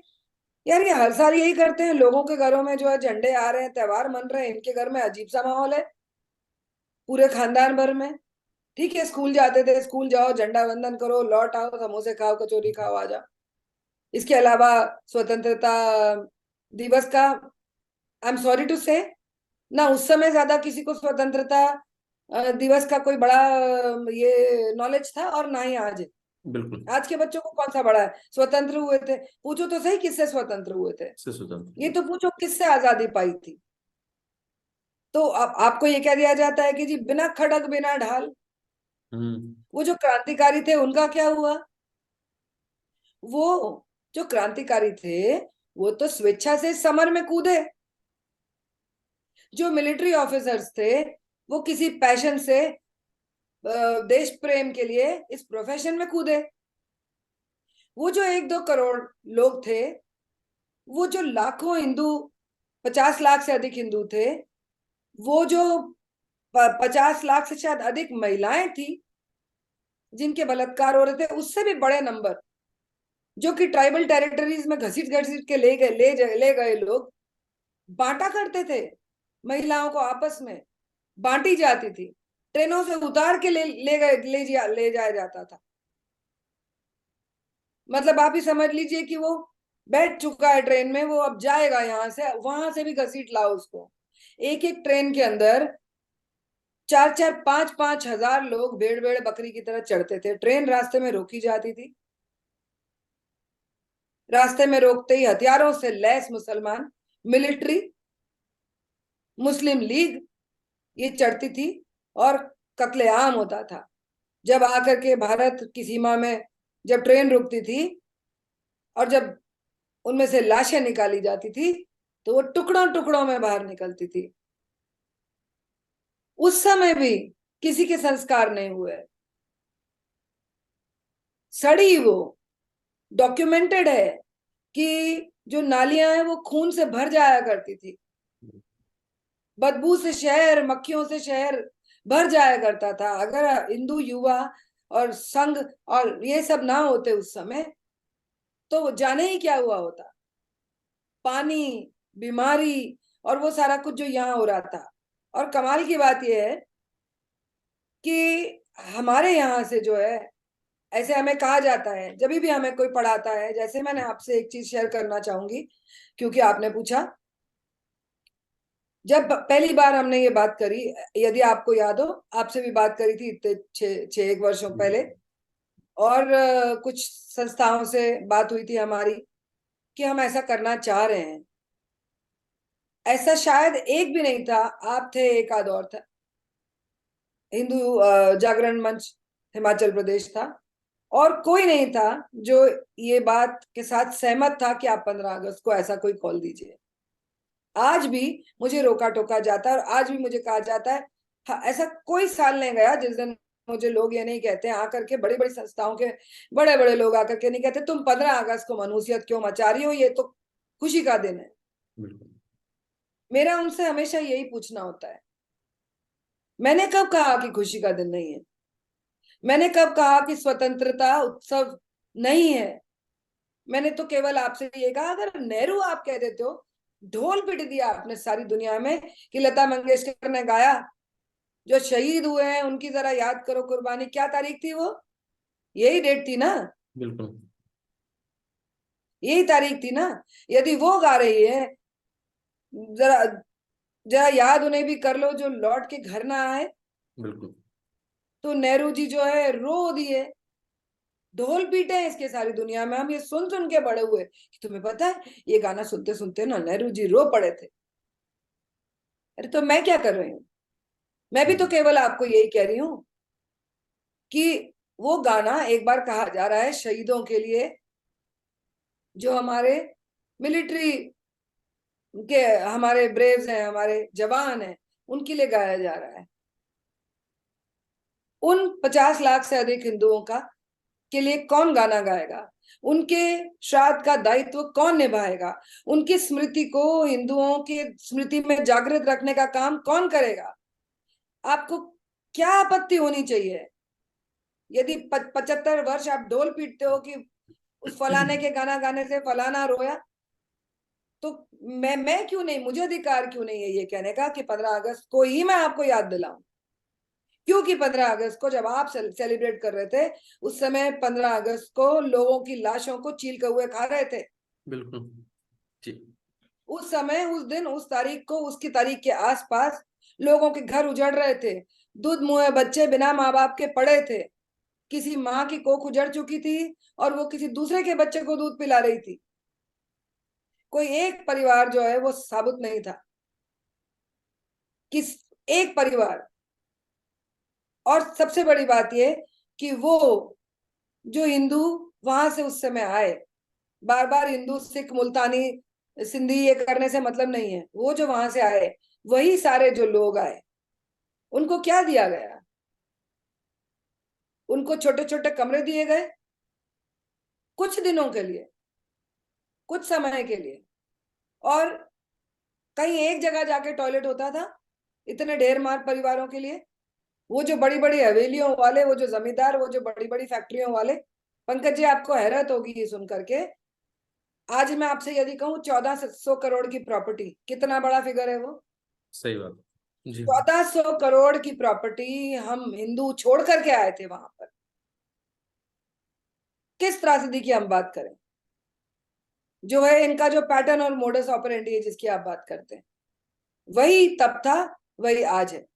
यार ये हर साल यही करते हैं, लोगों के घरों में जो है झंडे आ रहे हैं, त्योहार मन रहे हैं, इनके घर में अजीब सा माहौल है पूरे खानदान भर में। ठीक है, स्कूल जाते थे, स्कूल जाओ, झंडा वंदन करो, लौट आओ, समोसे खाओ, कचौरी खाओ, आ जाओ। इसके अलावा स्वतंत्रता दिवस का, आई एम सॉरी टू से, ना उस समय ज्यादा किसी को स्वतंत्रता दिवस का कोई बड़ा ये नॉलेज था, और ना ही आज है। बिल्कुल। आज के बच्चों को कौन सा बड़ा है, स्वतंत्र हुए थे, पूछो तो सही किससे स्वतंत्र हुए थे, से स्वतंत्र ये हुए। तो पूछो किससे आजादी पाई थी। तो अब आपको ये कह दिया जाता है कि जी बिना खड़ग बिना ढाल। हम्म। वो जो क्रांतिकारी थे उनका क्या हुआ? वो जो क्रांतिकारी थे वो तो स्वेच्छा से समर में कूदे। जो मिलिट्री ऑफिसर्स थे वो किसी पैशन से, देश प्रेम के लिए इस प्रोफेशन में कूदे। वो जो 1-2 करोड़ लोग थे, वो जो लाखों हिंदू, 50 लाख से अधिक हिंदू थे, वो जो 50 लाख से शायद अधिक महिलाएं थी जिनके बलात्कार हो रहे थे, उससे भी बड़े नंबर जो कि ट्राइबल टेरिटरीज में घसीट घसीट के ले गए लोग बांटा करते थे। महिलाओं को आपस में बांटी जाती थी, ट्रेनों से उतार के ले जाया जाता था। मतलब आप ही समझ लीजिए कि वो बैठ चुका है ट्रेन में, वो अब जाएगा यहाँ से, वहां से भी घसीट लाओ उसको। एक एक ट्रेन के अंदर 4-4, 5-5 हजार लोग भेड़ भेड़ बकरी की तरह चढ़ते थे। ट्रेन रास्ते में रोकी जाती थी, रास्ते में रोकते ही हथियारों से लैस मुसलमान, मिलिट्री, मुस्लिम लीग ये चढ़ती थी और कत्लेआम होता था। जब आकर के भारत की सीमा में जब ट्रेन रुकती थी और जब उनमें से लाशें निकाली जाती थी तो वो टुकड़ों टुकड़ों में बाहर निकलती थी। उस समय भी किसी के संस्कार नहीं हुए, सड़ी वो, डॉक्यूमेंटेड है कि जो नालियां हैं वो खून से भर जाया करती थी, बदबू से शहर, मक्खियों से शहर भर जाया करता था। अगर हिंदू युवा और संघ और ये सब ना होते उस समय तो जाने ही क्या हुआ होता। पानी, बीमारी और वो सारा कुछ जो यहाँ हो रहा था। और कमाल की बात यह है कि हमारे यहाँ से जो है, ऐसे हमें कहा जाता है जब भी हमें कोई पढ़ाता है, जैसे मैंने आपसे एक चीज शेयर करना चाहूंगी क्योंकि आपने पूछा। जब पहली बार हमने ये बात करी, यदि आपको याद हो, आपसे भी बात करी थी इतने 6-1 वर्षों पहले, और कुछ संस्थाओं से बात हुई थी हमारी कि हम ऐसा करना चाह रहे हैं। ऐसा शायद एक भी नहीं था, आप थे, एक आध और था, हिंदू जागरण मंच हिमाचल प्रदेश था, और कोई नहीं था जो ये बात के साथ सहमत था कि आप 15 अगस्त को ऐसा कोई कॉल दीजिए। आज भी मुझे रोका टोका जाता है और आज भी मुझे कहा जाता है। हाँ, ऐसा कोई साल नहीं गया जिस दिन मुझे लोग ये नहीं कहते हैं आकर के, बड़ी बड़ी संस्थाओं के बड़े बड़े लोग आकर के नहीं कहते तुम 15 अगस्त को मनहूसियत क्यों मचा रही हो, ये तो खुशी का दिन है। बिल्कुल। मेरा उनसे हमेशा यही पूछना होता है, मैंने कब कहा कि खुशी का दिन नहीं है? मैंने कब कहा कि स्वतंत्रता उत्सव नहीं है? मैंने तो केवल आपसे ये कहा, अगर नेहरू आप कह देते हो, ढोल पिट दिया आपने सारी दुनिया में कि लता मंगेशकर ने गाया, जो शहीद हुए हैं उनकी जरा याद करो कुर्बानी, क्या तारीख थी वो? यही डेट थी ना, बिल्कुल। यही तारीख थी ना। यदि वो गा रही है, जरा जरा याद उन्हें भी कर लो जो लौट के घर ना आए। बिल्कुल। तो नेहरू जी जो है रो दिए, ढोल पीटे हैं इसके सारी दुनिया में, हम ये सुन सुन के बड़े हुए कि तुम्हें पता है ये गाना सुनते सुनते ना नेहरू जी रो पड़े थे। अरे तो मैं क्या कर रही हूँ? मैं भी तो केवल आपको यही कह रही हूँ कि वो गाना एक बार कहा जा रहा है शहीदों के लिए, जो हमारे मिलिट्री के, हमारे ब्रेव्स हैं, हमारे जवान हैं, उनके लिए गाया जा रहा है। उन 50 लाख से अधिक हिंदुओं का के लिए कौन गाना गाएगा? उनके श्राद्ध का दायित्व कौन निभाएगा? उनकी स्मृति को, हिंदुओं की स्मृति में जागृत रखने का काम कौन करेगा? आपको क्या आपत्ति होनी चाहिए यदि 75 वर्ष आप ढोल पीटते हो कि उस फलाने के गाना गाने से फलाना रोया? तो मैं क्यों नहीं, मुझे अधिकार क्यों नहीं है ये कहने का कि 15 अगस्त को ही मैं आपको याद दिलाऊं? क्योंकि 15 अगस्त को जब आप सेलिब्रेट कर रहे थे, उस समय 15 अगस्त को लोगों की लाशों को चील कौवे खा रहे थे। बिल्कुल जी। उस समय, उस दिन, उस तारीख को, उसकी तारीख के आसपास लोगों के घर उजड़ रहे थे, दूध मुहे बच्चे बिना माँ बाप के पड़े थे, किसी माँ की कोख उजड़ चुकी थी और वो किसी दूसरे के बच्चे को दूध पिला रही थी। कोई एक परिवार जो है वो साबुत नहीं था, किस एक परिवार। और सबसे बड़ी बात ये कि वो जो हिंदू वहां से उस समय आए, बार बार हिंदू सिख मुल्तानी सिंधी ये करने से मतलब नहीं है, वो जो वहां से आए वही सारे जो लोग आए, उनको क्या दिया गया? उनको छोटे छोटे कमरे दिए गए कुछ दिनों के लिए, कुछ समय के लिए, और कहीं एक जगह जाके टॉयलेट होता था इतने ढेर मार परिवारों के लिए। वो जो बड़ी बड़ी हवेलियों वाले, वो जो जमींदार, वो जो बड़ी बड़ी फैक्ट्रियों वाले। पंकज जी, आपको हैरत होगी ये सुन करके, आज मैं आपसे यदि कहूँ 1400 करोड़ की प्रॉपर्टी, कितना बड़ा फिगर है वो? सही बात जी। 1400 करोड़ की प्रॉपर्टी हम हिंदू छोड़ करके आए थे वहां पर। किस त्रासदी की हम बात करें? जो है इनका जो पैटर्न और मोडस ऑपरेंडी है जिसकी आप बात करते हैं, वही तब था, वही आज है।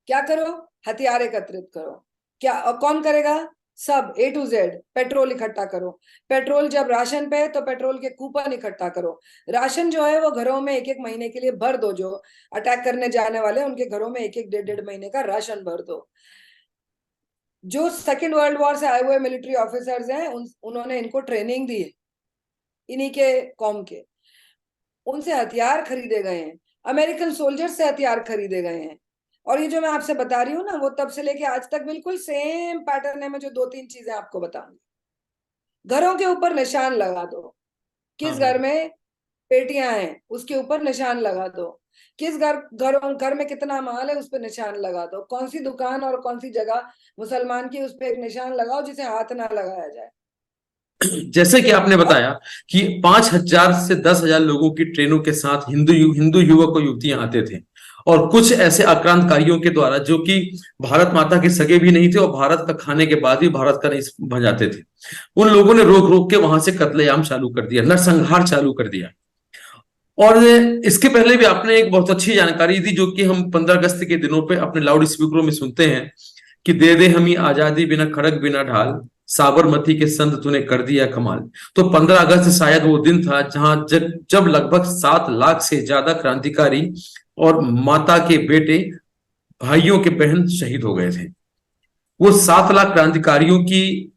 क्या करो? हथियार एकत्रित करो। क्या? और कौन करेगा? सब A to Z। पेट्रोल इकट्ठा करो। पेट्रोल जब राशन पे है तो पेट्रोल के कूपन इकट्ठा करो। राशन जो है वो घरों में एक एक महीने के लिए भर दो, जो अटैक करने जाने वाले उनके घरों में एक एक डेढ़ डेढ़ महीने का राशन भर दो। जो सेकेंड वर्ल्ड वॉर से आए हुए मिलिट्री ऑफिसर्स हैं, उन्होंने इनको ट्रेनिंग दी है, इन्हीं के कौम के, उनसे हथियार खरीदे गए हैं, अमेरिकन सोल्जर्स से हथियार खरीदे गए हैं। और ये जो मैं आपसे बता रही हूँ ना, वो तब से लेके आज तक बिल्कुल सेम पैटर्न है। मैं जो 2-3 चीजें आपको बताऊंगी। घरों के ऊपर निशान लगा दो, हाँ किस हाँ। घर में पेटियां हैं उसके ऊपर निशान लगा दो, किस घर में कितना माल है उस पर निशान लगा दो, कौन सी दुकान और कौन सी जगह मुसलमान की, उस पर एक निशान लगाओ जिसे हाथ ना लगाया जाए। जैसे कि आपने और बताया कि 5,000 से 10,000 लोगों की ट्रेनों के साथ हिंदू युवक और युवतियां आते थे, और कुछ ऐसे आक्रांतकारियों के द्वारा, जो कि भारत माता के सगे भी नहीं थे और भारत का खाने के बाद भी भारत का नहीं बन जाते थे, उन लोगों ने रोक रोक के वहां से कत्लेआम चालू कर दिया, नरसंहार चालू कर दिया। और इसके पहले भी आपने एक बहुत अच्छी जानकारी दी, जो कि हम 15 अगस्त के दिनों पे अपने लाउड स्पीकरों में सुनते हैं कि दे दे हमें आजादी बिना खड़क बिना ढाल, साबरमती के संत तूने कर दिया कमाल। तो 15 अगस्त शायद वो दिन था जहां जब लगभग 7 लाख से ज्यादा क्रांतिकारी और माता के बेटे, भाइयों के बहन शहीद हो गए थे। वो 7 लाख क्रांतिकारियों की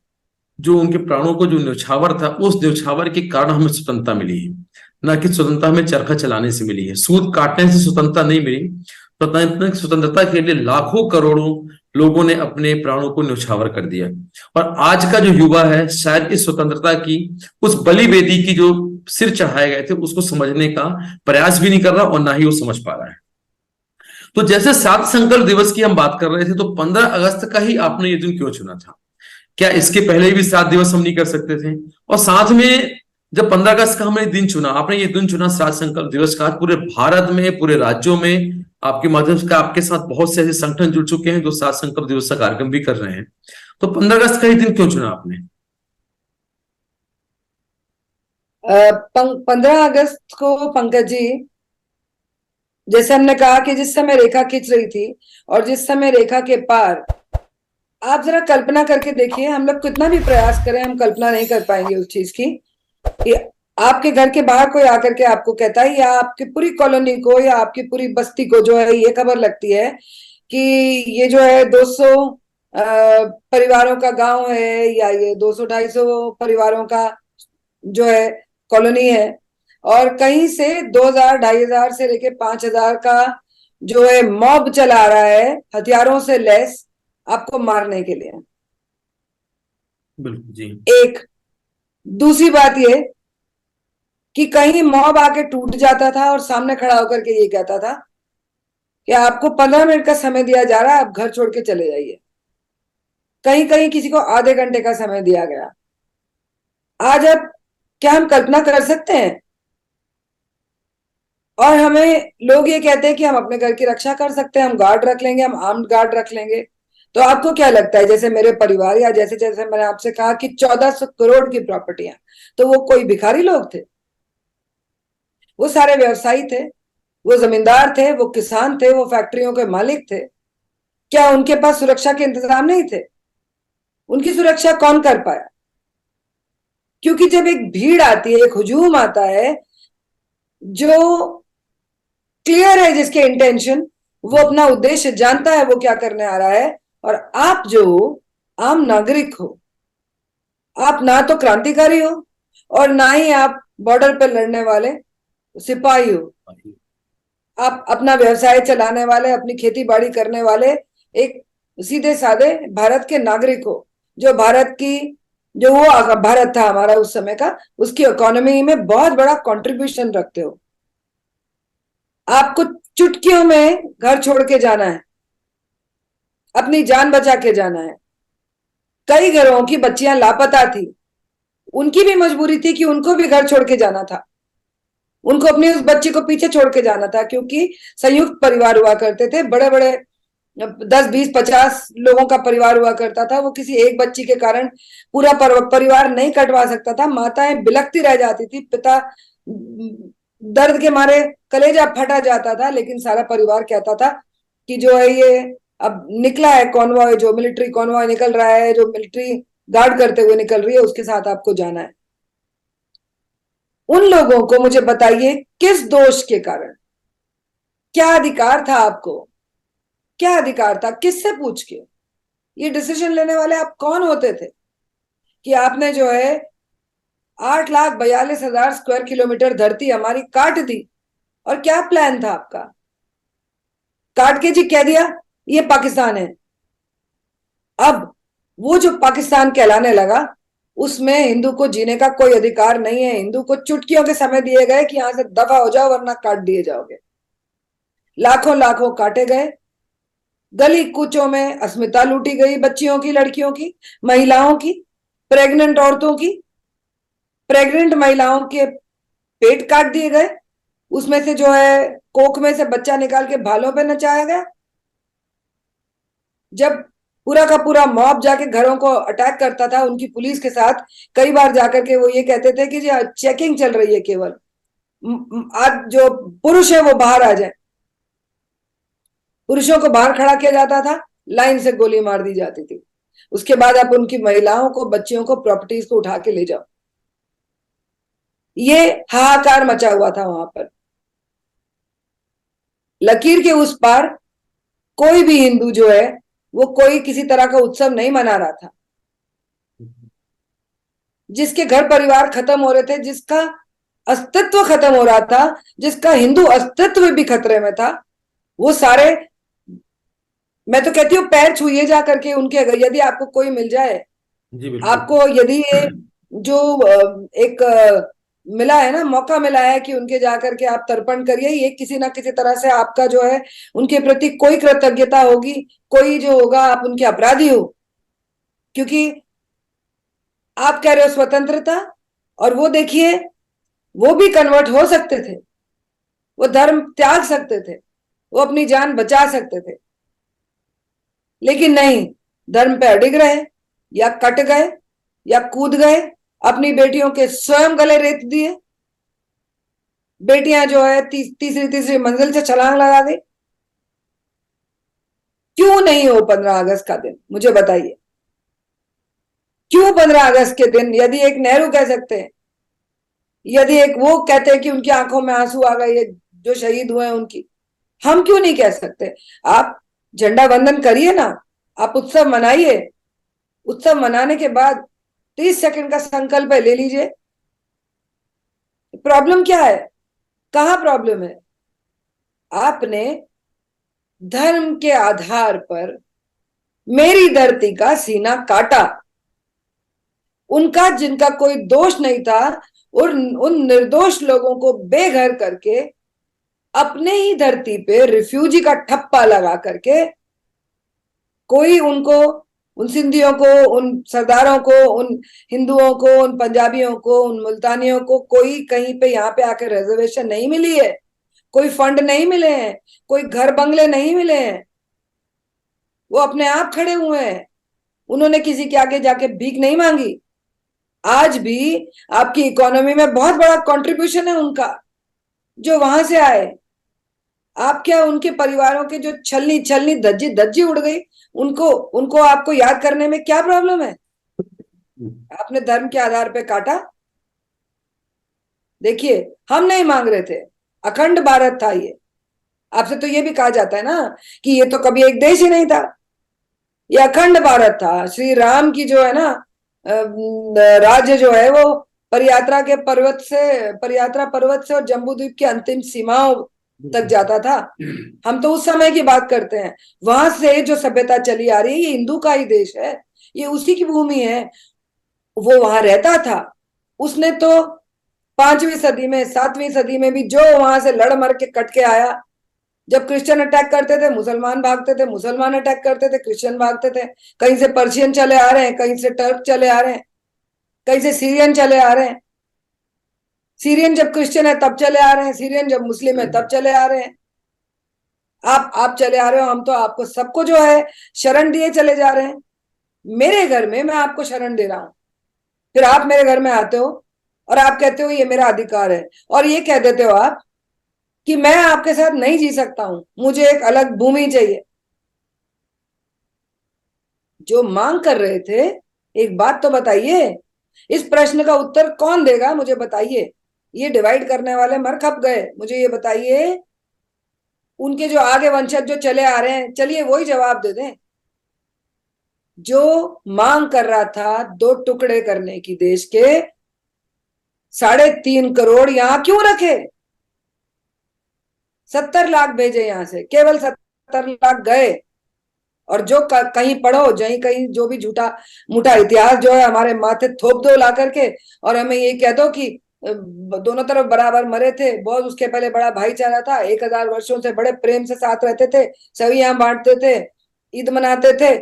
जो उनके प्राणों को जो न्यौछावर था, उस न्यौछावर के कारण हमें स्वतंत्रता मिली है, ना कि स्वतंत्रता हमें चरखा चलाने से मिली है। सूद काटने से स्वतंत्रता नहीं मिली। स्वतंत्रता के लिए लाखों करोड़ों लोगों ने अपने प्राणों को न्यौछावर कर दिया। और आज का जो युवा है, शायद इस स्वतंत्रता की उस बलि वेदी की जो सिर चढ़ाए गए थे उसको समझने का प्रयास भी नहीं कर रहा, और ना ही वो समझ पा रहा है। तो जैसे 7 संकल्प दिवस की हम बात कर रहे थे, तो 15 अगस्त का ही आपने ये दिन क्यों चुना था? क्या इसके पहले भी 7 दिवस हम नहीं कर सकते थे? और साथ में जब 15 अगस्त का हमने दिन चुना, आपने ये दिन चुना 7 संकल्प दिवस का, पूरे भारत में, पूरे राज्यों में आपके माध्यम से, आपके साथ बहुत से ऐसे संगठन जुड़ चुके हैं जो 7 संकल्प दिवस का कार्यक्रम भी कर रहे हैं, तो 15 अगस्त का ही दिन क्यों चुना आपने? 15 अगस्त को पंकज जी, जैसे हमने कहा कि जिस समय रेखा खींच रही थी और जिस समय रेखा के पार, आप जरा कल्पना करके देखिए, हम लोग कितना भी प्रयास करें हम कल्पना नहीं कर पाएंगे उस चीज की। आपके घर के बाहर कोई आकर के आपको कहता है, या आपकी पूरी कॉलोनी को या आपकी पूरी बस्ती को जो है ये खबर लगती है कि ये जो है 200 परिवारों का गांव है, या ये 200-250 परिवारों का जो है कॉलोनी है, और कहीं से 2,000-2,500 से लेके 5,000 का जो है मॉब चला रहा है हथियारों से लैस आपको मारने के लिए। बिल्कुल जी। एक दूसरी बात ये कि कहीं मॉब आके टूट जाता था और सामने खड़ा होकर के ये कहता था कि आपको 15 मिनट का समय दिया जा रहा है, आप घर छोड़ के चले जाइए। कहीं कहीं किसी को आधे घंटे का समय दिया गया। आज अब क्या हम कल्पना कर सकते हैं? और हमें लोग ये कहते हैं कि हम अपने घर की रक्षा कर सकते हैं, हम गार्ड रख लेंगे, हम आर्म्ड गार्ड रख लेंगे। तो आपको क्या लगता है, जैसे मेरे परिवार या जैसे जैसे मैंने आपसे कहा कि 1400 करोड़ की प्रॉपर्टियां, तो वो कोई भिखारी लोग थे? वो सारे व्यवसायी थे, वो जमींदार थे, वो किसान थे, वो फैक्ट्रियों के मालिक थे। क्या उनके पास सुरक्षा के इंतजाम नहीं थे? उनकी सुरक्षा कौन कर पाया? क्योंकि जब एक भीड़ आती है, एक हुजूम आता है जो क्लियर है, जिसके इंटेंशन, वो अपना उद्देश्य जानता है वो क्या करने आ रहा है, और आप जो आम नागरिक हो, आप ना तो क्रांतिकारी हो और ना ही आप बॉर्डर पर लड़ने वाले सिपाही हो। आप अपना व्यवसाय चलाने वाले, अपनी खेती बाड़ी करने वाले एक सीधे साधे भारत के नागरिक हो, जो भारत की, जो वो भारत था हमारा उस समय का, उसकी इकोनॉमी में बहुत बड़ा कंट्रीब्यूशन रखते हो। आपको चुटकियों में घर छोड़ के जाना है, अपनी जान बचा के जाना है। कई घरों की बच्चियां लापता थी, उनकी भी मजबूरी थी कि उनको भी घर छोड़ के जाना था, उनको अपनी उस बच्ची को पीछे छोड़ के जाना था, क्योंकि संयुक्त परिवार हुआ करते थे, बड़े बड़े 10, 20, 50 लोगों का परिवार हुआ करता था। वो किसी एक बच्ची के कारण पूरा परिवार नहीं कटवा सकता था। माताएं बिलखती रह जाती थी, पिता दर्द के मारे कलेजा फटा जाता था, लेकिन सारा परिवार कहता था कि जो है ये अब निकला है कॉन्वॉय, जो मिलिट्री कॉन्वॉय निकल रहा है, जो मिलिट्री गार्ड करते हुए निकल रही है, उसके साथ आपको जाना है। उन लोगों को मुझे बताइए, किस दोष के कारण, क्या अधिकार था आपको? क्या अधिकार था? किससे पूछ के ये डिसीजन लेने वाले आप कौन होते थे कि आपने जो है 8,42,000 स्क्वायर किलोमीटर धरती हमारी काट दी? और क्या प्लान था आपका? काट के जी कह दिया ये पाकिस्तान है। अब वो जो पाकिस्तान कहलाने लगा, उसमें हिंदू को जीने का कोई अधिकार नहीं है। हिंदू को चुटकियों के समय दिए गए कि यहां से दफा हो जाओ वरना काट दिए जाओगे। लाखों लाखों काटे गए, गली कूचों में अस्मिता लूटी गई, बच्चियों की, लड़कियों की, महिलाओं की, प्रेग्नेंट औरतों की। प्रेग्नेंट महिलाओं के पेट काट दिए गए, उसमें से जो है कोख में से बच्चा निकाल के भालों पे नचाया गया। जब पूरा का पूरा मॉब जाके घरों को अटैक करता था उनकी पुलिस के साथ, कई बार जाकर के वो ये कहते थे कि जी चेकिंग चल रही है, केवल आज जो पुरुष है वो बाहर आ जाए। पुरुषों को बाहर खड़ा किया जाता था, लाइन से गोली मार दी जाती थी। उसके बाद आप उनकी महिलाओं को, बच्चियों को, प्रॉपर्टीज को उठा के ले जाओ। ये हाहाकार मचा हुआ था वहां पर। लकीर के उस पार कोई भी हिंदू जो है वो कोई किसी तरह का उत्सव नहीं मना रहा था। जिसके घर परिवार खत्म हो रहे थे, जिसका अस्तित्व खत्म हो रहा था, जिसका हिंदू अस्तित्व भी खतरे में था, वो सारे, मैं तो कहती हूँ पैर छूइए जा करके उनके, अगर यदि आपको कोई मिल जाए, जी बिल्कुल। आपको यदि ये जो एक मिला है ना, मौका मिला है कि उनके जाकर के आप तर्पण करिए, ये किसी ना किसी तरह से आपका जो है उनके प्रति कोई कृतज्ञता होगी, कोई जो होगा आप उनके अपराधी हो। क्योंकि आप कह रहे हो स्वतंत्रता, और वो देखिए वो भी कन्वर्ट हो सकते थे, वो धर्म त्याग सकते थे, वो अपनी जान बचा सकते थे, लेकिन नहीं, धर्म पे अडिग रहे, या कट गए, या कूद गए, अपनी बेटियों के स्वयं गले रेत दिए। बेटियां जो है तीसरी तीसरी मंजिल से छलांग लगा गई। क्यों नहीं हो 15 अगस्त का दिन, मुझे बताइए? क्यों 15 अगस्त के दिन, यदि एक नेहरू कह सकते हैं, यदि एक वो कहते हैं कि उनकी आंखों में आंसू आ गए जो शहीद हुए हैं उनकी, हम क्यों नहीं कह सकते? आप झंडा वंदन करिए ना, आप उत्सव मनाइए। उत्सव मनाने के बाद 30 सेकंड का संकल्प ले लीजिए। प्रॉब्लम क्या है? कहां प्रॉब्लम है? आपने धर्म के आधार पर मेरी धरती का सीना काटा। उनका जिनका कोई दोष नहीं था, उन निर्दोष लोगों को बेघर करके अपने ही धरती पे रिफ्यूजी का ठप्पा लगा करके कोई उनको, उन सिंधियों को, उन सरदारों को, उन हिंदुओं को, उन पंजाबियों को, उन मुल्तानियों को कोई कहीं पे यहाँ पे आके रिजर्वेशन नहीं मिली है, कोई फंड नहीं मिले हैं, कोई घर बंगले नहीं मिले हैं। वो अपने आप खड़े हुए हैं, उन्होंने किसी के आगे जाके भीख नहीं मांगी। आज भी आपकी इकोनॉमी में बहुत बड़ा कंट्रीब्यूशन है उनका, जो वहां से आए। आप क्या उनके परिवारों के जो छलनी छलनी धज्जी धज्जी उड़ गई, उनको उनको आपको याद करने में क्या प्रॉब्लम है? आपने धर्म के आधार पे काटा। देखिए, हम नहीं मांग रहे थे, अखंड भारत था ये। आपसे तो ये भी कहा जाता है ना कि ये तो कभी एक देश ही नहीं था, ये अखंड भारत था। श्री राम की जो है ना राज्य जो है वो परियात्रा पर्वत से और जम्बू द्वीप की अंतिम सीमाओं तक जाता था। हम तो उस समय की बात करते हैं। वहां से जो सभ्यता चली आ रही है, ये हिंदू का ही देश है, ये उसी की भूमि है। वो वहां रहता था। उसने तो 5वीं सदी में, 7वीं सदी में भी जो वहां से लड़ मर के कट के आया। जब क्रिश्चियन अटैक करते थे, मुसलमान भागते थे, मुसलमान अटैक करते थे, क्रिश्चियन भागते थे। कहीं से पर्शियन चले आ रहे हैं, कहीं से टर्क चले आ रहे हैं, कहीं से सीरियन चले आ रहे हैं। सीरियन जब क्रिश्चियन है तब चले आ रहे हैं, सीरियन जब मुस्लिम है तब चले आ रहे हैं। आप चले आ रहे हो, हम तो आपको सबको जो है शरण दिए चले जा रहे हैं। मेरे घर में मैं आपको शरण दे रहा हूं, फिर आप मेरे घर में आते हो और आप कहते हो ये मेरा अधिकार है, और ये कह देते हो आप कि मैं आपके साथ नहीं जी सकता हूं, मुझे एक अलग भूमि चाहिए। जो मांग कर रहे थे, एक बात तो बताइए, इस प्रश्न का उत्तर कौन देगा मुझे बताइए। ये डिवाइड करने वाले मर खप गए। मुझे ये बताइए, उनके जो आगे वंशज जो चले आ रहे हैं, चलिए वही जवाब दे दें। जो मांग कर रहा था 2 टुकड़े करने की देश के, 3.5 करोड़ यहां क्यों रखे? 70 लाख भेजे यहां से, केवल 70 लाख गए। और जो कहीं पढ़ो, जहीं कहीं जो भी झूठा मूठा इतिहास जो है हमारे माथे थोप दो ला करके, और हमें ये कह दो कि दोनों तरफ बराबर मरे थे, बहुत उसके पहले बड़ा भाईचारा था, 1000 वर्षों से बड़े प्रेम से साथ रहते थे, सभी यहाँ बांटते थे, ईद मनाते थे,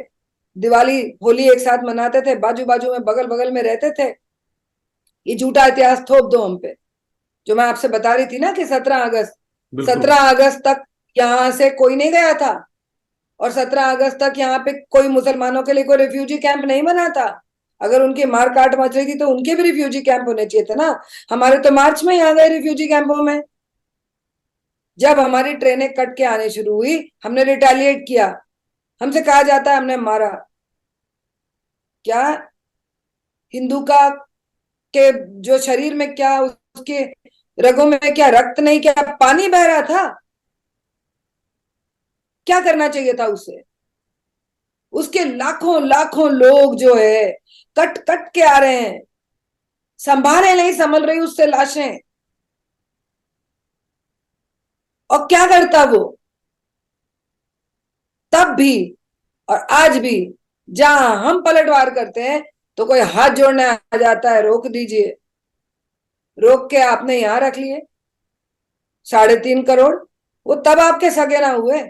दिवाली होली एक साथ मनाते थे, बाजू बाजू में बगल बगल में रहते थे। ये झूठा इतिहास थोप दो हम पे। जो मैं आपसे बता रही थी ना कि 17 अगस्त, बिल्कुल 17 अगस्त तक यहाँ से कोई नहीं गया था, और 17 अगस्त तक यहाँ पे कोई मुसलमानों के लिए कोई रिफ्यूजी कैंप नहीं बना था। अगर उनकी मार काट मच रही थी तो उनके भी रिफ्यूजी कैंप होने चाहिए थे ना। हमारे तो मार्च में ही आ गए रिफ्यूजी कैंपों में। जब हमारी ट्रेनें कट के आने शुरू हुई, हमने रिटेलिएट किया। हमसे कहा जाता है हमने मारा। क्या हिंदू का के जो शरीर में, क्या उसके रगों में क्या रक्त नहीं, क्या पानी बह रहा था? क्या करना चाहिए था उसे? उसके लाखों लाखों लोग जो है कट कट के आ रहे हैं, संभाले नहीं संभल रही उससे लाशें। और क्या करता वो तब भी और आज भी? जहां हम पलटवार करते हैं तो कोई हाथ जोड़ने आ जाता है, रोक दीजिए। रोक के आपने यहां रख लिए 3.5 करोड़। वो तब आपके सगे ना हुए,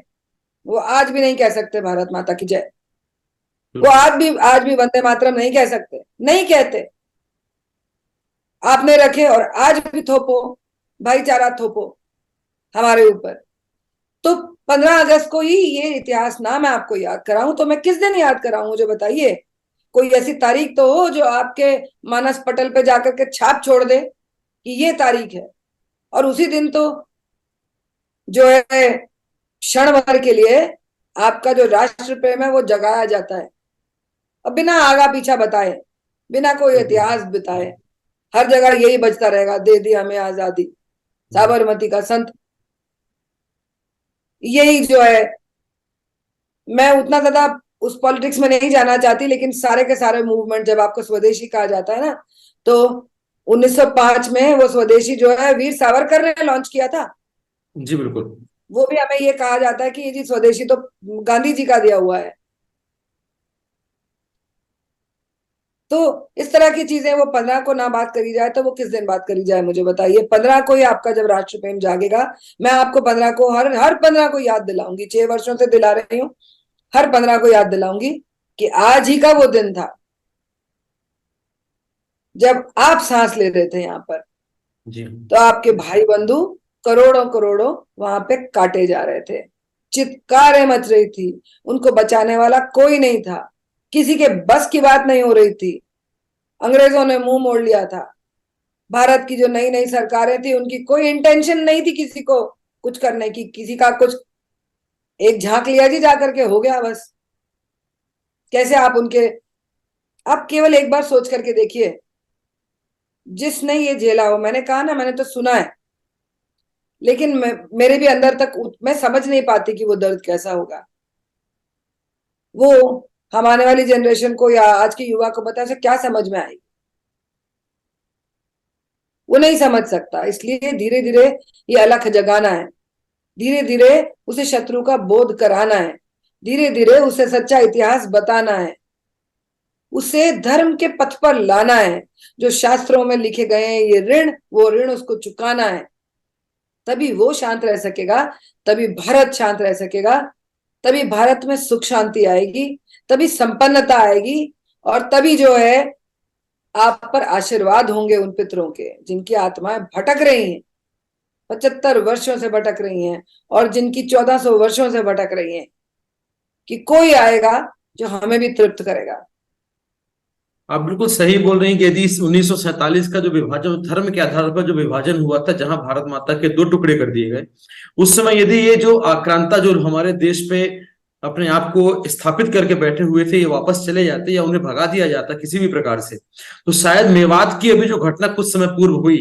वो आज भी नहीं कह सकते भारत माता की जय। वो आज भी वंदे मातरम नहीं कह सकते, नहीं कहते। आपने रखे और आज भी थोपो, भाईचारा थोपो हमारे ऊपर। तो 15 अगस्त को ही ये इतिहास ना मैं आपको याद कराऊं तो मैं किस दिन याद कराऊं? मुझे बताइए। कोई ऐसी तारीख तो हो जो आपके मानस पटल पे जाकर के छाप छोड़ दे कि ये तारीख है। और उसी दिन तो जो है क्षण भर के लिए आपका जो राष्ट्र प्रेम है वो जगाया जाता है, अब बिना आगा पीछा बताए, बिना कोई इतिहास बताए। हर जगह यही बजता रहेगा, दे दी हमें आजादी, साबरमती का संत। यही जो है, मैं उतना ज्यादा उस पॉलिटिक्स में नहीं जाना चाहती, लेकिन सारे के सारे मूवमेंट जब आपको स्वदेशी कहा जाता है ना, तो 1905 में वो स्वदेशी जो है वीर सावरकर ने लॉन्च किया था। जी बिल्कुल। वो भी हमें ये कहा जाता है कि ये जी स्वदेशी तो गांधी जी का दिया हुआ है। तो इस तरह की चीजें, वो 15 को ना बात करी जाए तो वो किस दिन बात करी जाए, मुझे बताइए। 15 को ही आपका जब राष्ट्र प्रेम जागेगा, मैं आपको 15 को हर 15 को याद दिलाऊंगी, 6 वर्षों से दिला रही हूँ, हर 15 को याद दिलाऊंगी कि आज ही का वो दिन था जब आप सांस ले रहे थे यहाँ पर, जी तो आपके भाई बंधु करोड़ों करोड़ों वहां पे काटे जा रहे थे, चित्कारें मच रही थी, उनको बचाने वाला कोई नहीं था, किसी के बस की बात नहीं हो रही थी, अंग्रेजों ने मुंह मोड़ लिया था। भारत की जो नई नई सरकारें थी, उनकी कोई इंटेंशन नहीं थी किसी को कुछ करने की, किसी का कुछ, एक झांक लिया जी जाकर के हो गया बस। कैसे आप उनके, आप केवल एक बार सोच करके देखिए, जिसने ये झेला हो, मैंने कहा ना, मैंने तो सुना है, लेकिन मेरे भी अंदर तक मैं समझ नहीं पाती कि वो दर्द कैसा होगा। वो हम आने वाली जनरेशन को या आज के युवा को बता से क्या समझ में आएगी, वो नहीं समझ सकता। इसलिए धीरे धीरे ये अलख जगाना है, धीरे धीरे उसे शत्रु का बोध कराना है, धीरे धीरे उसे सच्चा इतिहास बताना है, उसे धर्म के पथ पर लाना है। जो शास्त्रों में लिखे गए हैं ये ऋण, वो ऋण उसको चुकाना है। तभी वो शांत रह सकेगा, तभी भारत शांत रह सकेगा, तभी भारत में सुख शांति आएगी, तभी संपन्नता आएगी, और तभी जो है आप पर आशीर्वाद होंगे उन पितरों के जिनकी आत्माएं भटक रही हैं, 75 वर्षों से भटक रही हैं, और जिनकी 1400 वर्षों से भटक रही हैं, कि कोई आएगा जो हमें भी तृप्त करेगा। आप बिल्कुल सही बोल रही हैं कि यदि 1947 का जो विभाजन, धर्म के आधार पर जो विभाजन हुआ था, जहां भारत माता के दो टुकड़े कर दिए गए, उस समय यदि ये जो आक्रांता जो हमारे देश पे अपने आप को स्थापित करके बैठे हुए थे, ये वापस चले जाते या उन्हें भगा दिया जाता किसी भी प्रकार से, तो शायद मेवात की अभी जो घटना कुछ समय पूर्व हुई,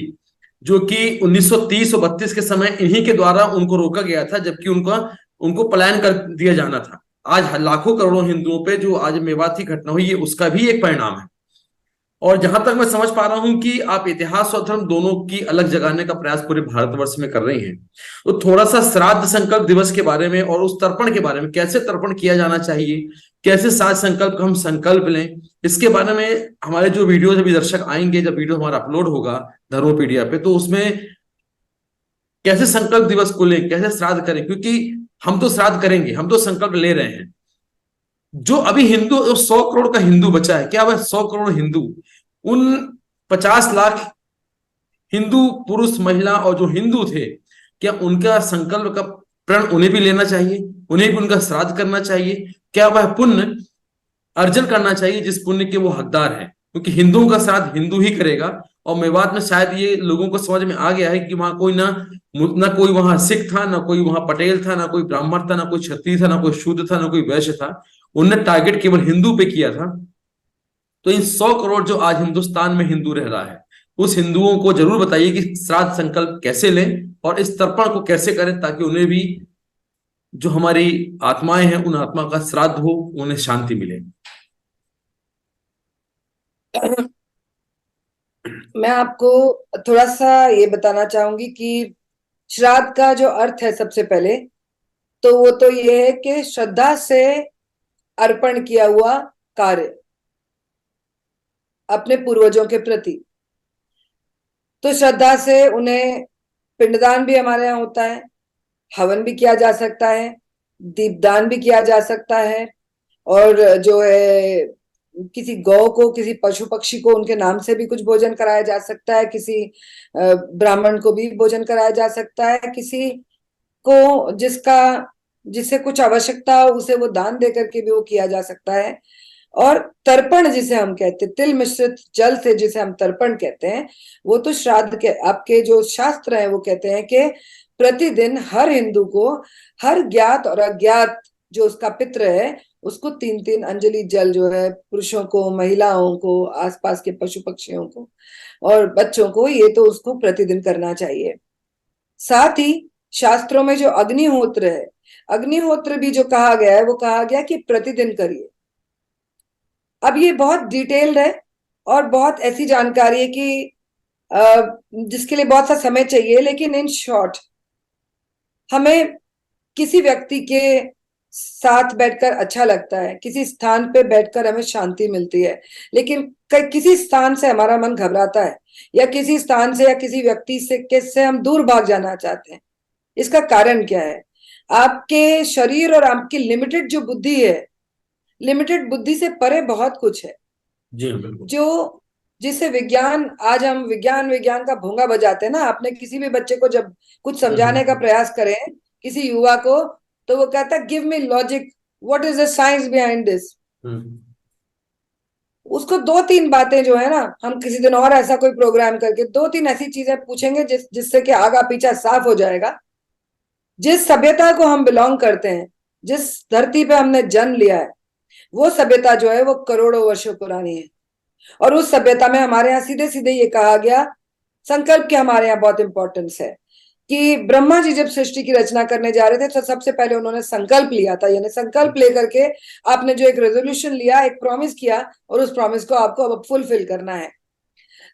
जो कि 1930 और 32 के समय इन्हीं के द्वारा उनको रोका गया था, जबकि उनका उनको पलायन कर दिया जाना था। आज लाखों करोड़ों हिंदुओं पे जो आज मेवात की घटना हुई, ये उसका भी एक परिणाम है। और जहां तक मैं समझ पा रहा हूं कि आप इतिहास और धर्म दोनों की अलग जगाने का प्रयास पूरे भारतवर्ष में कर रही हैं, तो थोड़ा सा श्राद्ध संकल्प दिवस के बारे में और उस तर्पण के बारे में, कैसे तर्पण किया जाना चाहिए, कैसे सात संकल्प का हम संकल्प लें, इसके बारे में हमारे जो वीडियो अभी दर्शक आएंगे, जब वीडियो हमारा अपलोड होगा धर्मोपीडिया पे, तो उसमें कैसे संकल्प दिवस को लें, कैसे श्राद्ध करें, क्योंकि हम तो श्राद्ध करेंगे, हम तो संकल्प ले रहे हैं। जो अभी हिंदू, 100 करोड़ का हिंदू बचा है, क्या वह 100 करोड़ हिंदू, उन 50 लाख हिंदू पुरुष महिला और जो हिंदू थे, क्या उनका संकल्प का प्रण उन्हें भी लेना चाहिए, उन्हें भी उनका श्राद्ध करना चाहिए? क्या वह पुण्य अर्जन करना चाहिए जिस पुण्य के वो हकदार हैं? क्योंकि हिंदुओं का श्राद्ध हिंदू ही करेगा। और मेवात में शायद ये लोगों को समझ में आ गया है कि वहां कोई ना कोई वहां सिख था, ना कोई वहां पटेल था, ना कोई ब्राह्मण था, ना कोई क्षत्रिय था, ना कोई शूद्र था, ना कोई वैश्य था। उनने टारगेट केवल हिंदू पे किया था। तो इन 100 करोड़ जो आज हिंदुस्तान में हिंदू रह रहा है, उस हिंदुओं को जरूर बताइए कि श्राद्ध संकल्प कैसे लें और इस तर्पण को कैसे करें, ताकि उन्हें भी, जो हमारी आत्माएं हैं, उन आत्मा का श्राद्ध हो, उन्हें शांति मिले। मैं आपको थोड़ा सा ये बताना चाहूंगी कि श्राद्ध का जो अर्थ है, सबसे पहले तो वो तो ये है कि श्रद्धा से अर्पण किया हुआ कार्य अपने पूर्वजों के प्रति। तो श्रद्धा से उन्हें, पिंडदान भी हमारे यहाँ होता है, हवन भी किया जा सकता है, दीपदान भी किया जा सकता है, और जो है किसी गौ को, किसी पशु पक्षी को उनके नाम से भी कुछ भोजन कराया जा सकता है, किसी ब्राह्मण को भी भोजन कराया जा सकता है, किसी को जिसे कुछ आवश्यकता हो उसे वो दान दे करके भी वो किया जा सकता है। और तर्पण जिसे हम कहते हैं, तिल मिश्रित जल से जिसे हम तर्पण कहते हैं, वो तो श्राद्ध के, आपके जो शास्त्र हैं वो कहते हैं कि प्रतिदिन हर हिंदू को, हर ज्ञात और अज्ञात जो उसका पितृ है, उसको 3-3 अंजलि जल जो है, पुरुषों को, महिलाओं को, आसपास के पशु पक्षियों को और बच्चों को, ये तो उसको प्रतिदिन करना चाहिए। साथ ही शास्त्रों में जो अग्निहोत्र है, अग्निहोत्र भी जो कहा गया है, वो कहा गया कि प्रतिदिन करिए। अब ये बहुत डिटेल्ड है और बहुत ऐसी जानकारी है कि जिसके लिए बहुत सा समय चाहिए, लेकिन इन शॉर्ट हमें किसी व्यक्ति के साथ बैठकर अच्छा लगता है, किसी स्थान पे बैठकर हमें शांति मिलती है, लेकिन किसी स्थान से हमारा मन घबराता है, या किसी स्थान से या किसी व्यक्ति से हम दूर भाग जाना चाहते हैं। इसका कारण क्या है? आपके शरीर और आपकी लिमिटेड जो बुद्धि है, लिमिटेड बुद्धि से परे बहुत कुछ है जी बिल्कुल। जो जिसे विज्ञान, आज हम विज्ञान विज्ञान का भोंगा बजाते हैं ना। आपने किसी भी बच्चे को जब कुछ समझाने का प्रयास करें, किसी युवा को, तो वो कहता है give me logic, what is the science behind this. उसको दो तीन बातें जो है ना, हम किसी दिन और ऐसा कोई प्रोग्राम करके दो तीन ऐसी चीजें पूछेंगे जिससे कि आगा पीछा साफ हो जाएगा। जिस सभ्यता को हम बिलोंग करते हैं, जिस धरती पे हमने जन्म लिया है, वो सभ्यता जो है वो करोड़ों वर्षों पुरानी है। और उस सभ्यता में हमारे यहाँ सीधे सीधे ये कहा गया, संकल्प की हमारे यहाँ बहुत इंपॉर्टेंस है कि ब्रह्मा जी जब सृष्टि की रचना करने जा रहे थे तो सबसे पहले उन्होंने संकल्प लिया था। यानी संकल्प लेकर के आपने जो एक रेजोल्यूशन लिया, एक प्रॉमिस किया, और उस प्रॉमिस को आपको अब फुलफिल करना है।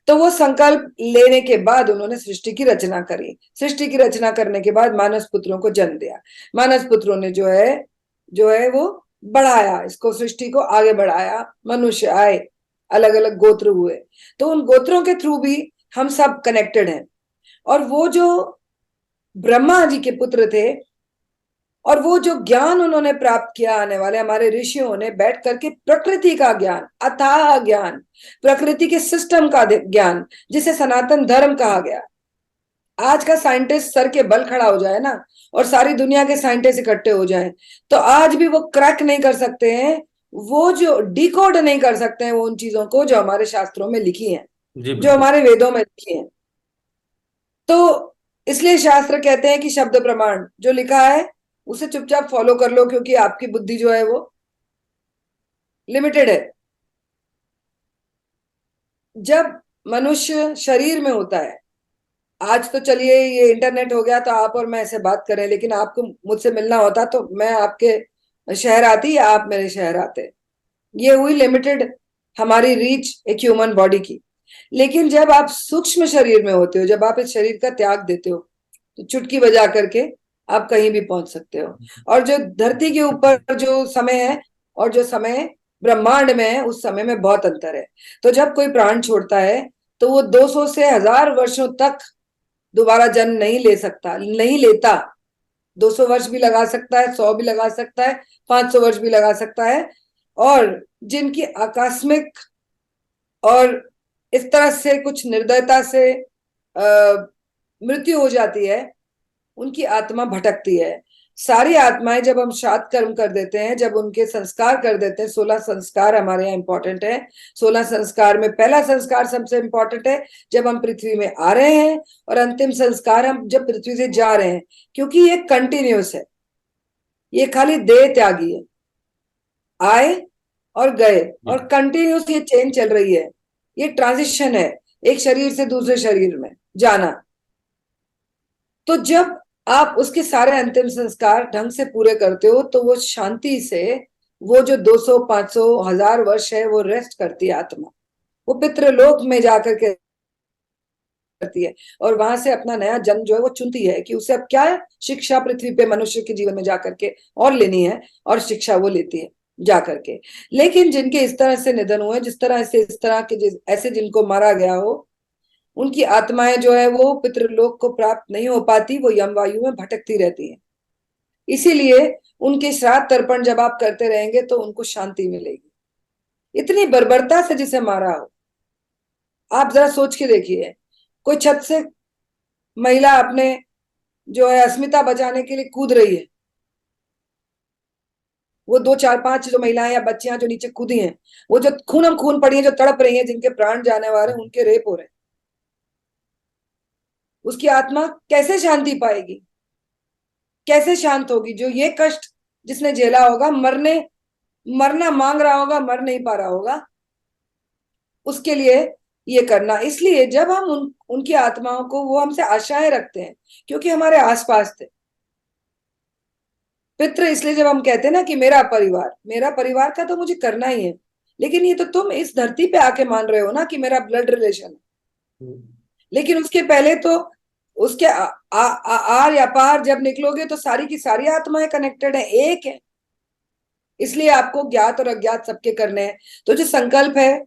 तो वो संकल्प लेने के बाद उन्होंने सृष्टि की रचना करी। सृष्टि की रचना करने के बाद मानस पुत्रों को जन्म दिया। मानस पुत्रों ने जो है वो बढ़ाया, इसको सृष्टि को आगे बढ़ाया। मनुष्य आए, अलग अलग गोत्र हुए, तो उन गोत्रों के थ्रू भी हम सब कनेक्टेड हैं। और वो जो ब्रह्मा जी के पुत्र थे, और वो जो ज्ञान उन्होंने प्राप्त किया, आने वाले हमारे ऋषियों ने बैठ करके प्रकृति का ज्ञान, अथाह ज्ञान, प्रकृति के सिस्टम का ज्ञान, जिसे सनातन धर्म कहा गया। आज का साइंटिस्ट सर के बल खड़ा हो जाए ना, और सारी दुनिया के साइंटिस्ट इकट्ठे हो जाएं, तो आज भी वो क्रैक नहीं कर सकते हैं, वो जो डिकोड नहीं कर सकते हैं वो उन चीजों को जो हमारे शास्त्रों में लिखी हैं, जो हमारे वेदों में लिखी हैं। तो इसलिए शास्त्र कहते हैं कि शब्द प्रमाण जो लिखा है उसे चुपचाप फॉलो कर लो, क्योंकि आपकी बुद्धि जो है वो लिमिटेड है। जब मनुष्य शरीर में होता है, आज तो चलिए ये इंटरनेट हो गया तो आप और मैं ऐसे बात करें, लेकिन आपको मुझसे मिलना होता तो मैं आपके शहर आती या आप मेरे शहर आते। ये हुई लिमिटेड हमारी रीच एक ह्यूमन बॉडी की। लेकिन जब आप सूक्ष्म शरीर में होते हो, जब आप इस शरीर का त्याग देते हो, तो चुटकी बजा करके आप कहीं भी पहुंच सकते हो। और जो धरती के ऊपर जो समय है और जो समय ब्रह्मांड में है, उस समय में बहुत अंतर है। तो जब कोई प्राण छोड़ता है तो वो 200 से 1000 वर्षों तक दोबारा जन्म नहीं ले सकता, नहीं लेता। 200 वर्ष भी लगा सकता है, 100 भी लगा सकता है, 500 वर्ष भी लगा सकता है। और जिनकी आकस्मिक और इस तरह से कुछ निर्दयता से मृत्यु हो जाती है, उनकी आत्मा भटकती है। सारी आत्माएं जब हम श्राद्ध कर्म कर देते हैं, जब उनके संस्कार कर देते हैं, 16 संस्कार हमारे यहाँ इंपॉर्टेंट है। 16 संस्कार में पहला संस्कार सबसे इंपॉर्टेंट है जब हम पृथ्वी में आ रहे हैं, और अंतिम संस्कार हम जब पृथ्वी से जा रहे हैं, क्योंकि ये कंटिन्यूस है, ये खाली देह त्यागी है। आए और गए, और कंटिन्यूस ये चेन चल रही है, ये ट्रांजिशन है एक शरीर से दूसरे शरीर में जाना। तो जब आप उसके सारे अंतिम संस्कार ढंग से पूरे करते हो तो वो शांति से, वो जो 200, 500, 1000 वर्ष है वो रेस्ट करती है आत्मा, वो पितृलोक में जाकर के करती है, और वहां से अपना नया जन्म जो है वो चुनती है कि उसे अब क्या शिक्षा पृथ्वी पे मनुष्य के जीवन में जाकर के और लेनी है, और शिक्षा वो लेती है जाकर के। लेकिन जिनके इस तरह से निधन हुए, जिस तरह से इस तरह के ऐसे जिनको मारा गया हो, उनकी आत्माएं जो है वो पितृलोक को प्राप्त नहीं हो पाती, वो यमवायु में भटकती रहती है। इसीलिए उनके श्राद्ध तर्पण जब आप करते रहेंगे तो उनको शांति मिलेगी। इतनी बर्बरता से जिसे मारा हो, आप जरा सोच के देखिए, कोई छत से महिला अपने जो है अस्मिता बचाने के लिए कूद रही है, वो 2, 4, 5 जो महिलाएं या बच्चियां जो नीचे कूदी हैं, वो जो खूनम खून पड़ी है, जो तड़प रही हैं, जिनके प्राण जाने वाले हैं, उनके रेप हो रहे हैं, उसकी आत्मा कैसे शांति पाएगी, कैसे शांत होगी? जो ये कष्ट जिसने झेला होगा, मरना मांग रहा होगा, मर नहीं पा रहा होगा, उसके लिए ये करना। इसलिए जब हम उनकी आत्माओं को, वो हमसे आशाएं रखते हैं क्योंकि हमारे आसपास थे पितृ। इसलिए जब हम कहते हैं ना कि मेरा परिवार का तो मुझे करना ही है, लेकिन ये तो तुम इस धरती पे आके मान रहे हो ना कि मेरा ब्लड रिलेशन है। लेकिन उसके पहले तो उसके आर या पार जब निकलोगे तो सारी की सारी आत्माएं कनेक्टेड है, एक है। इसलिए आपको ज्ञात और अज्ञात सबके करने हैं। तो जो संकल्प है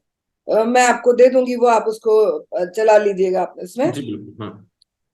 मैं आपको दे दूंगी, वो आप उसको चला लीजिएगा आप इसमें। जी बिल्कुल। हाँ।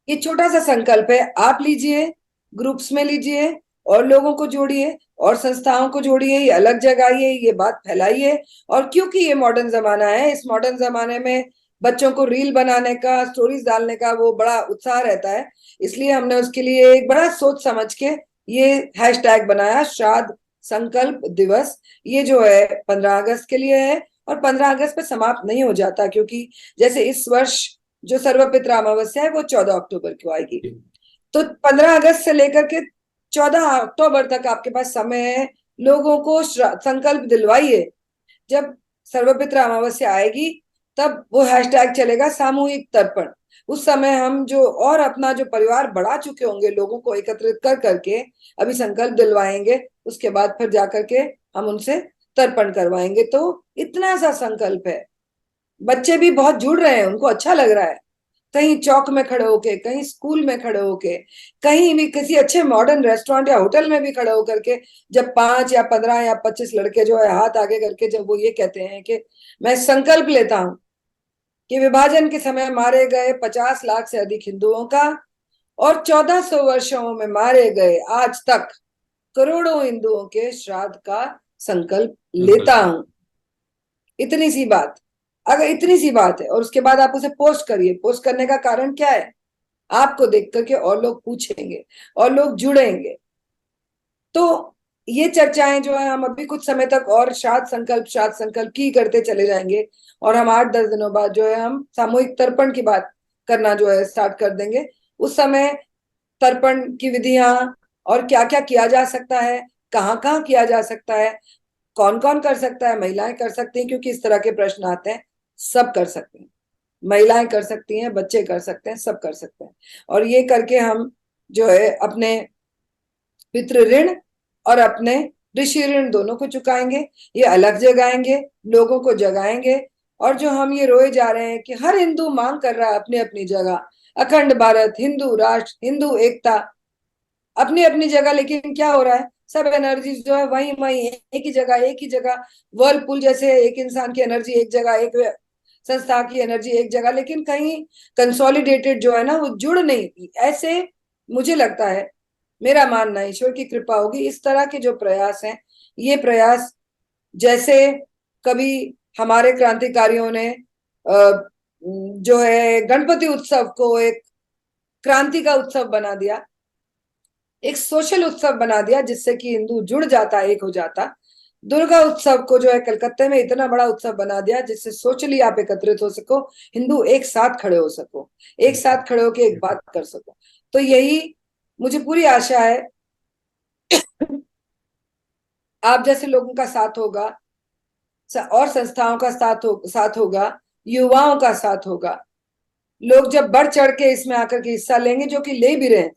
ये छोटा सा संकल्प है, आप लीजिए, ग्रुप्स में लीजिए, और लोगों को जोड़िए और संस्थाओं को जोड़िए, ये अलग जगाइए, ये बात फैलाइए। और क्योंकि ये मॉडर्न जमाना है, इस मॉडर्न जमाने में बच्चों को रील बनाने का, स्टोरीज डालने का वो बड़ा उत्साह रहता है, इसलिए हमने उसके लिए एक बड़ा सोच समझ के ये हैशटैग बनाया, श्राद्ध संकल्प दिवस। ये जो है 15 अगस्त के लिए है, और 15 अगस्त पे समाप्त नहीं हो जाता, क्योंकि जैसे इस वर्ष जो सर्वपित्रा अमावस्या है वो 14 अक्टूबर को आएगी। तो 15 अगस्त से लेकर के 14 अक्टूबर तक आपके पास समय है। लोगों को संकल्प दिलवाइए। जब सर्वपित्रा अमावस्या आएगी तब वो हैशटैग चलेगा सामूहिक तर्पण। उस समय हम जो और अपना जो परिवार बढ़ा चुके होंगे, लोगों को एकत्रित कर करके अभी संकल्प दिलवाएंगे, उसके बाद फिर जाकर के हम उनसे तर्पण करवाएंगे। तो इतना सा संकल्प है। बच्चे भी बहुत जुड़ रहे हैं, उनको अच्छा लग रहा है। कहीं चौक में खड़े होके, कहीं स्कूल में खड़े होके, कहीं भी किसी अच्छे मॉडर्न रेस्टोरेंट या होटल में भी खड़े होकर के, जब 5 या 15 या 25 लड़के जो है हाथ आगे करके जब वो ये कहते हैं कि मैं संकल्प लेता हूं कि विभाजन के समय मारे गए 50 लाख से अधिक हिंदुओं का और 1400 वर्षों में मारे गए आज तक करोड़ों हिंदुओं के श्राद्ध का संकल्प लेता बिल्कुल। हूं। इतनी सी बात, अगर इतनी सी बात है और उसके बाद आप उसे पोस्ट करिए। पोस्ट करने का कारण क्या है? आपको देख करके और लोग पूछेंगे और लोग जुड़ेंगे। तो ये चर्चाएं जो है हम अभी कुछ समय तक और श्राद्ध संकल्प की करते चले जाएंगे, और हम 8-10 दिनों बाद जो है हम सामूहिक तर्पण की बात करना जो है स्टार्ट कर देंगे। उस समय तर्पण की विधियां और क्या क्या किया जा सकता है, कहाँ कहाँ किया जा सकता है, कौन कौन कर सकता है, महिलाएं कर सकती हैं, क्योंकि इस तरह के प्रश्न आते हैं। सब कर सकते हैं, महिलाएं कर सकती हैं, बच्चे कर सकते हैं, सब कर सकते हैं। और ये करके हम जो है अपने पितृ ऋण और अपने ऋषि ऋण दोनों को चुकाएंगे। ये अलग जगाएंगे, लोगों को जगाएंगे। और जो हम ये रोए जा रहे हैं कि हर हिंदू मांग कर रहा है अपनी अपनी जगह, अखंड भारत, हिंदू राष्ट्र, हिंदू एकता, अपनी अपनी जगह, लेकिन क्या हो रहा है, सब एनर्जी जो है वही वही एक ही जगह, एक ही जगह। वर्लपूल जैसे एक इंसान की एनर्जी एक जगह, एक संस्था की एनर्जी एक जगह, लेकिन कहीं कंसोलिडेटेड जो है ना वो जुड़ नहीं। ऐसे मुझे लगता है, मेरा मानना है, ईश्वर की कृपा होगी, इस तरह के जो प्रयास हैं, ये प्रयास जैसे कभी हमारे क्रांतिकारियों ने जो है गणपति उत्सव को एक क्रांति का उत्सव बना दिया, एक सोशल उत्सव बना दिया, जिससे कि हिंदू जुड़ जाता, एक हो जाता। दुर्गा उत्सव को जो है कलकत्ते में इतना बड़ा उत्सव बना दिया जिससे सोशली आप एकत्रित हो सको, हिंदू एक साथ खड़े हो सको, एक साथ खड़े होकर एक बात कर सको। तो यही मुझे पूरी आशा है, आप जैसे लोगों का साथ होगा और संस्थाओं का साथ होगा, युवाओं का साथ होगा। लोग जब बढ़ चढ़ के इसमें आकर के हिस्सा लेंगे, जो कि ले भी रहे हैं।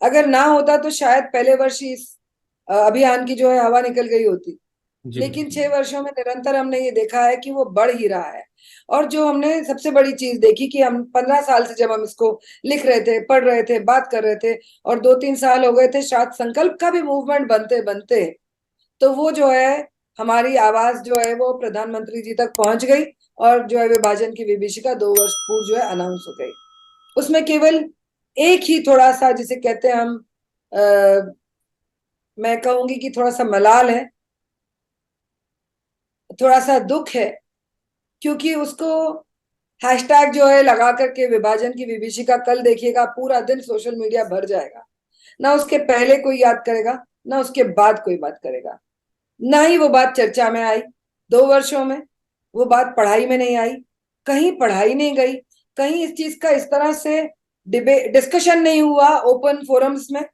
अगर ना होता तो शायद पहले वर्ष ही इस अभियान की जो है हवा निकल गई होती। जी लेकिन 6 वर्षों में निरंतर हमने ये देखा है कि वो बढ़ ही रहा है। और जो हमने सबसे बड़ी चीज देखी कि हम 15 साल से जब हम इसको लिख रहे थे, पढ़ रहे थे, बात कर रहे थे, और 2-3 साल हो गए थे शायद संकल्प का भी मूवमेंट बनते बनते, तो वो जो है हमारी आवाज जो है वो प्रधानमंत्री जी तक पहुंच गई, और जो है विभाजन की विभीषिका 2 वर्ष पूर्व जो है अनाउंस हो गई। उसमें केवल एक ही थोड़ा सा, जिसे कहते हैं हम, आ, मैं कहूंगी कि थोड़ा सा मलाल है, थोड़ा सा दुख है, क्योंकि उसको हैशटैग जो है लगा करके विभाजन की विभीषिका, कल देखिएगा पूरा दिन सोशल मीडिया भर जाएगा। ना उसके पहले कोई याद करेगा, ना उसके बाद कोई बात करेगा, ना ही वो बात चर्चा में आई 2 वर्षों में। वो बात पढ़ाई में नहीं आई, कहीं पढ़ाई नहीं गई, कहीं इस चीज का इस तरह से डिस्कशन नहीं हुआ ओपन फोरम्स में,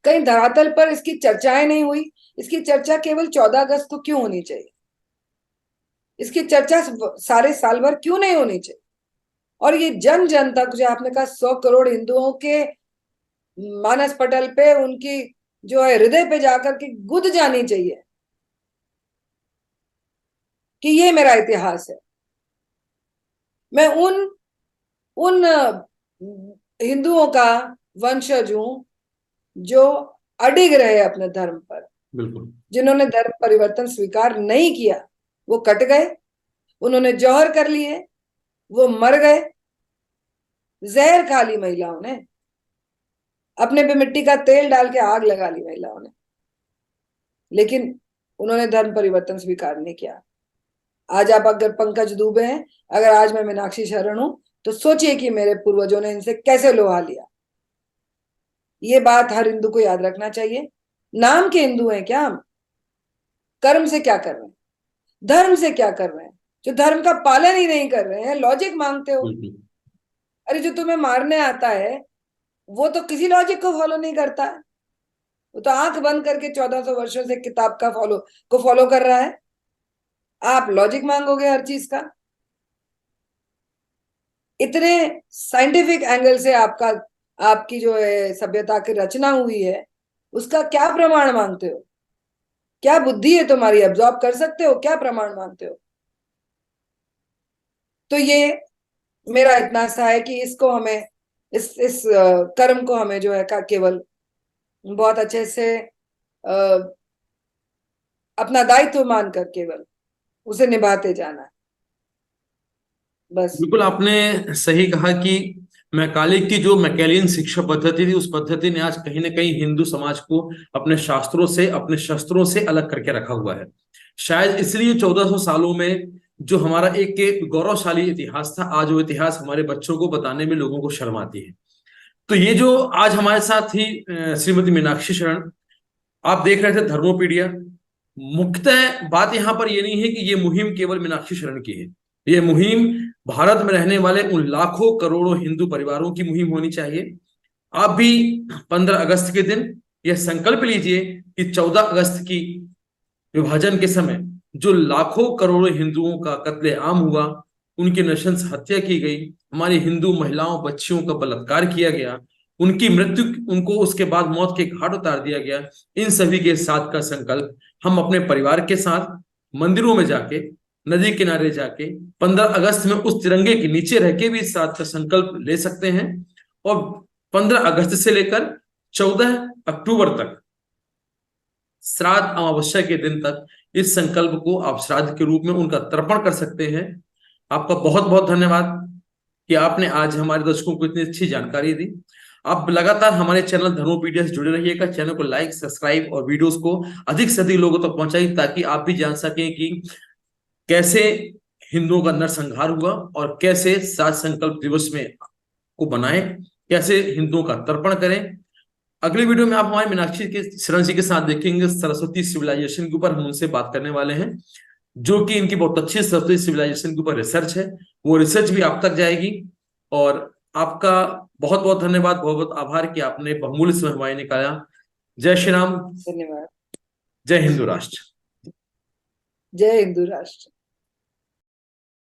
कहीं धरातल पर इसकी चर्चाएं नहीं हुई। इसकी चर्चा केवल 14 अगस्त को क्यों होनी चाहिए? इसकी चर्चा सारे साल भर क्यों नहीं होनी चाहिए? और ये जन जन तक, जो आपने कहा 100 करोड़ हिंदुओं के मानस पटल पे, उनकी जो है हृदय पे जाकर के गुद जानी चाहिए कि ये मेरा इतिहास है। मैं उन उन हिंदुओं का वंशज हूं जो अडिग रहे अपने धर्म पर, बिल्कुल। जिन्होंने धर्म परिवर्तन स्वीकार नहीं किया वो कट गए, उन्होंने जौहर कर लिए, वो मर गए। जहर खा ली महिलाओं ने, अपने पे मिट्टी का तेल डाल के आग लगा ली महिलाओं ने, लेकिन उन्होंने धर्म परिवर्तन स्वीकार नहीं किया। आज आप अगर पंकज दुबे हैं, अगर आज मैं मीनाक्षी शरण हूं, तो सोचिए कि मेरे पूर्वजों ने इनसे कैसे लोहा लिया। ये बात हर हिंदू को याद रखना चाहिए। नाम के हिंदू हैं क्या हम? कर्म से क्या कर रहे हैं, धर्म से क्या कर रहे हैं? जो धर्म का पालन ही नहीं कर रहे हैं, लॉजिक मांगते हो। बिल्कुल। अरे जो तुम्हें मारने आता है वो तो किसी लॉजिक को फॉलो नहीं करता है, वो तो आंख बंद करके 1400 वर्षों से किताब का फॉलो कर रहा है। आप लॉजिक मांगोगे हर चीज का? इतने साइंटिफिक एंगल से आपकी जो है सभ्यता की रचना हुई है, उसका क्या प्रमाण मांगते हो? क्या बुद्धि है तुम्हारी? एब्जॉर्ब कर सकते हो? क्या प्रमाण मांगते हो? तो ये मेरा इतना सा है कि इसको हमें इस कर्म को हमें जो है का केवल बहुत अच्छे से अपना दायित्व मानकर केवल उसे निभाते जाना है, बस। बिल्कुल आपने सही कहा कि मैकाले की जो मैकेलियन शिक्षा पद्धति थी, उस पद्धति ने आज कहीं ना कहीं हिंदू समाज को अपने शास्त्रों से, अपने शस्त्रों से अलग करके रखा हुआ है। शायद इसलिए 1400 सालों में जो हमारा एक गौरवशाली इतिहास था, आज वो इतिहास हमारे बच्चों को बताने में लोगों को शर्म आती है। तो ये जो आज हमारे साथ थी श्रीमती मीनाक्षी शरण, आप देख रहे थे धर्मोपीडिया। मुख्यतः बात यहां पर यह नहीं है कि ये मुहिम केवल मीनाक्षी शरण की है। ये मुहिम भारत में रहने वाले उन लाखों करोड़ों हिंदू परिवारों की मुहिम होनी चाहिए। आप भी 15 अगस्त के दिन यह संकल्प लीजिए कि 14 अगस्त की विभाजन के समय जो लाखों करोड़ों हिंदुओं का कत्लेआम हुआ, उनकी नृशंस हत्या की गई, हमारी हिंदू महिलाओं बच्चियों का बलात्कार किया गया, उनकी मृत्यु, उनको उसके बाद मौत के घाट उतार दिया गया, इन सभी के साथ का संकल्प हम अपने परिवार के साथ मंदिरों में जाके, नदी किनारे जाके 15 अगस्त में उस तिरंगे के नीचे रह के भी इस साथ का संकल्प ले सकते हैं। और 15 अगस्त से लेकर 14 अक्टूबर तक, श्राद्ध अमावस्या के दिन तक, इस संकल्प को आप श्राद्ध के रूप में उनका तर्पण कर सकते हैं। आपका बहुत बहुत धन्यवाद कि आपने आज हमारे दर्शकों को इतनी अच्छी जानकारी दी। आप लगातार हमारे चैनल धर्मोपीडिया से जुड़े रहिएगा। चैनल को लाइक, सब्सक्राइब और वीडियोस को अधिक से अधिक लोगों तक पहुंचाइए, ताकि आप भी जान सकें कि कैसे हिंदुओं का नरसंहार हुआ और कैसे सात संकल्प दिवस में को बनाएं, कैसे हिंदुओं का तर्पण करें। अगली वीडियो में आप हमारे मीनाक्षी के शरण जी के साथ देखेंगे सरस्वती सिविलाइजेशन के ऊपर। हम उनसे बात करने वाले हैं, जो कि इनकी बहुत अच्छी सरस्वती सिविलाइजेशन के ऊपर रिसर्च है। वो रिसर्च भी आप तक जाएगी। और आपका बहुत बहुत धन्यवाद, बहुत बहुत आभार कि आपने बहुमूल्य समय हमारे निकाला। जय श्री राम। धन्यवाद। जय हिंदू राष्ट्र। जय हिंदू राष्ट्र।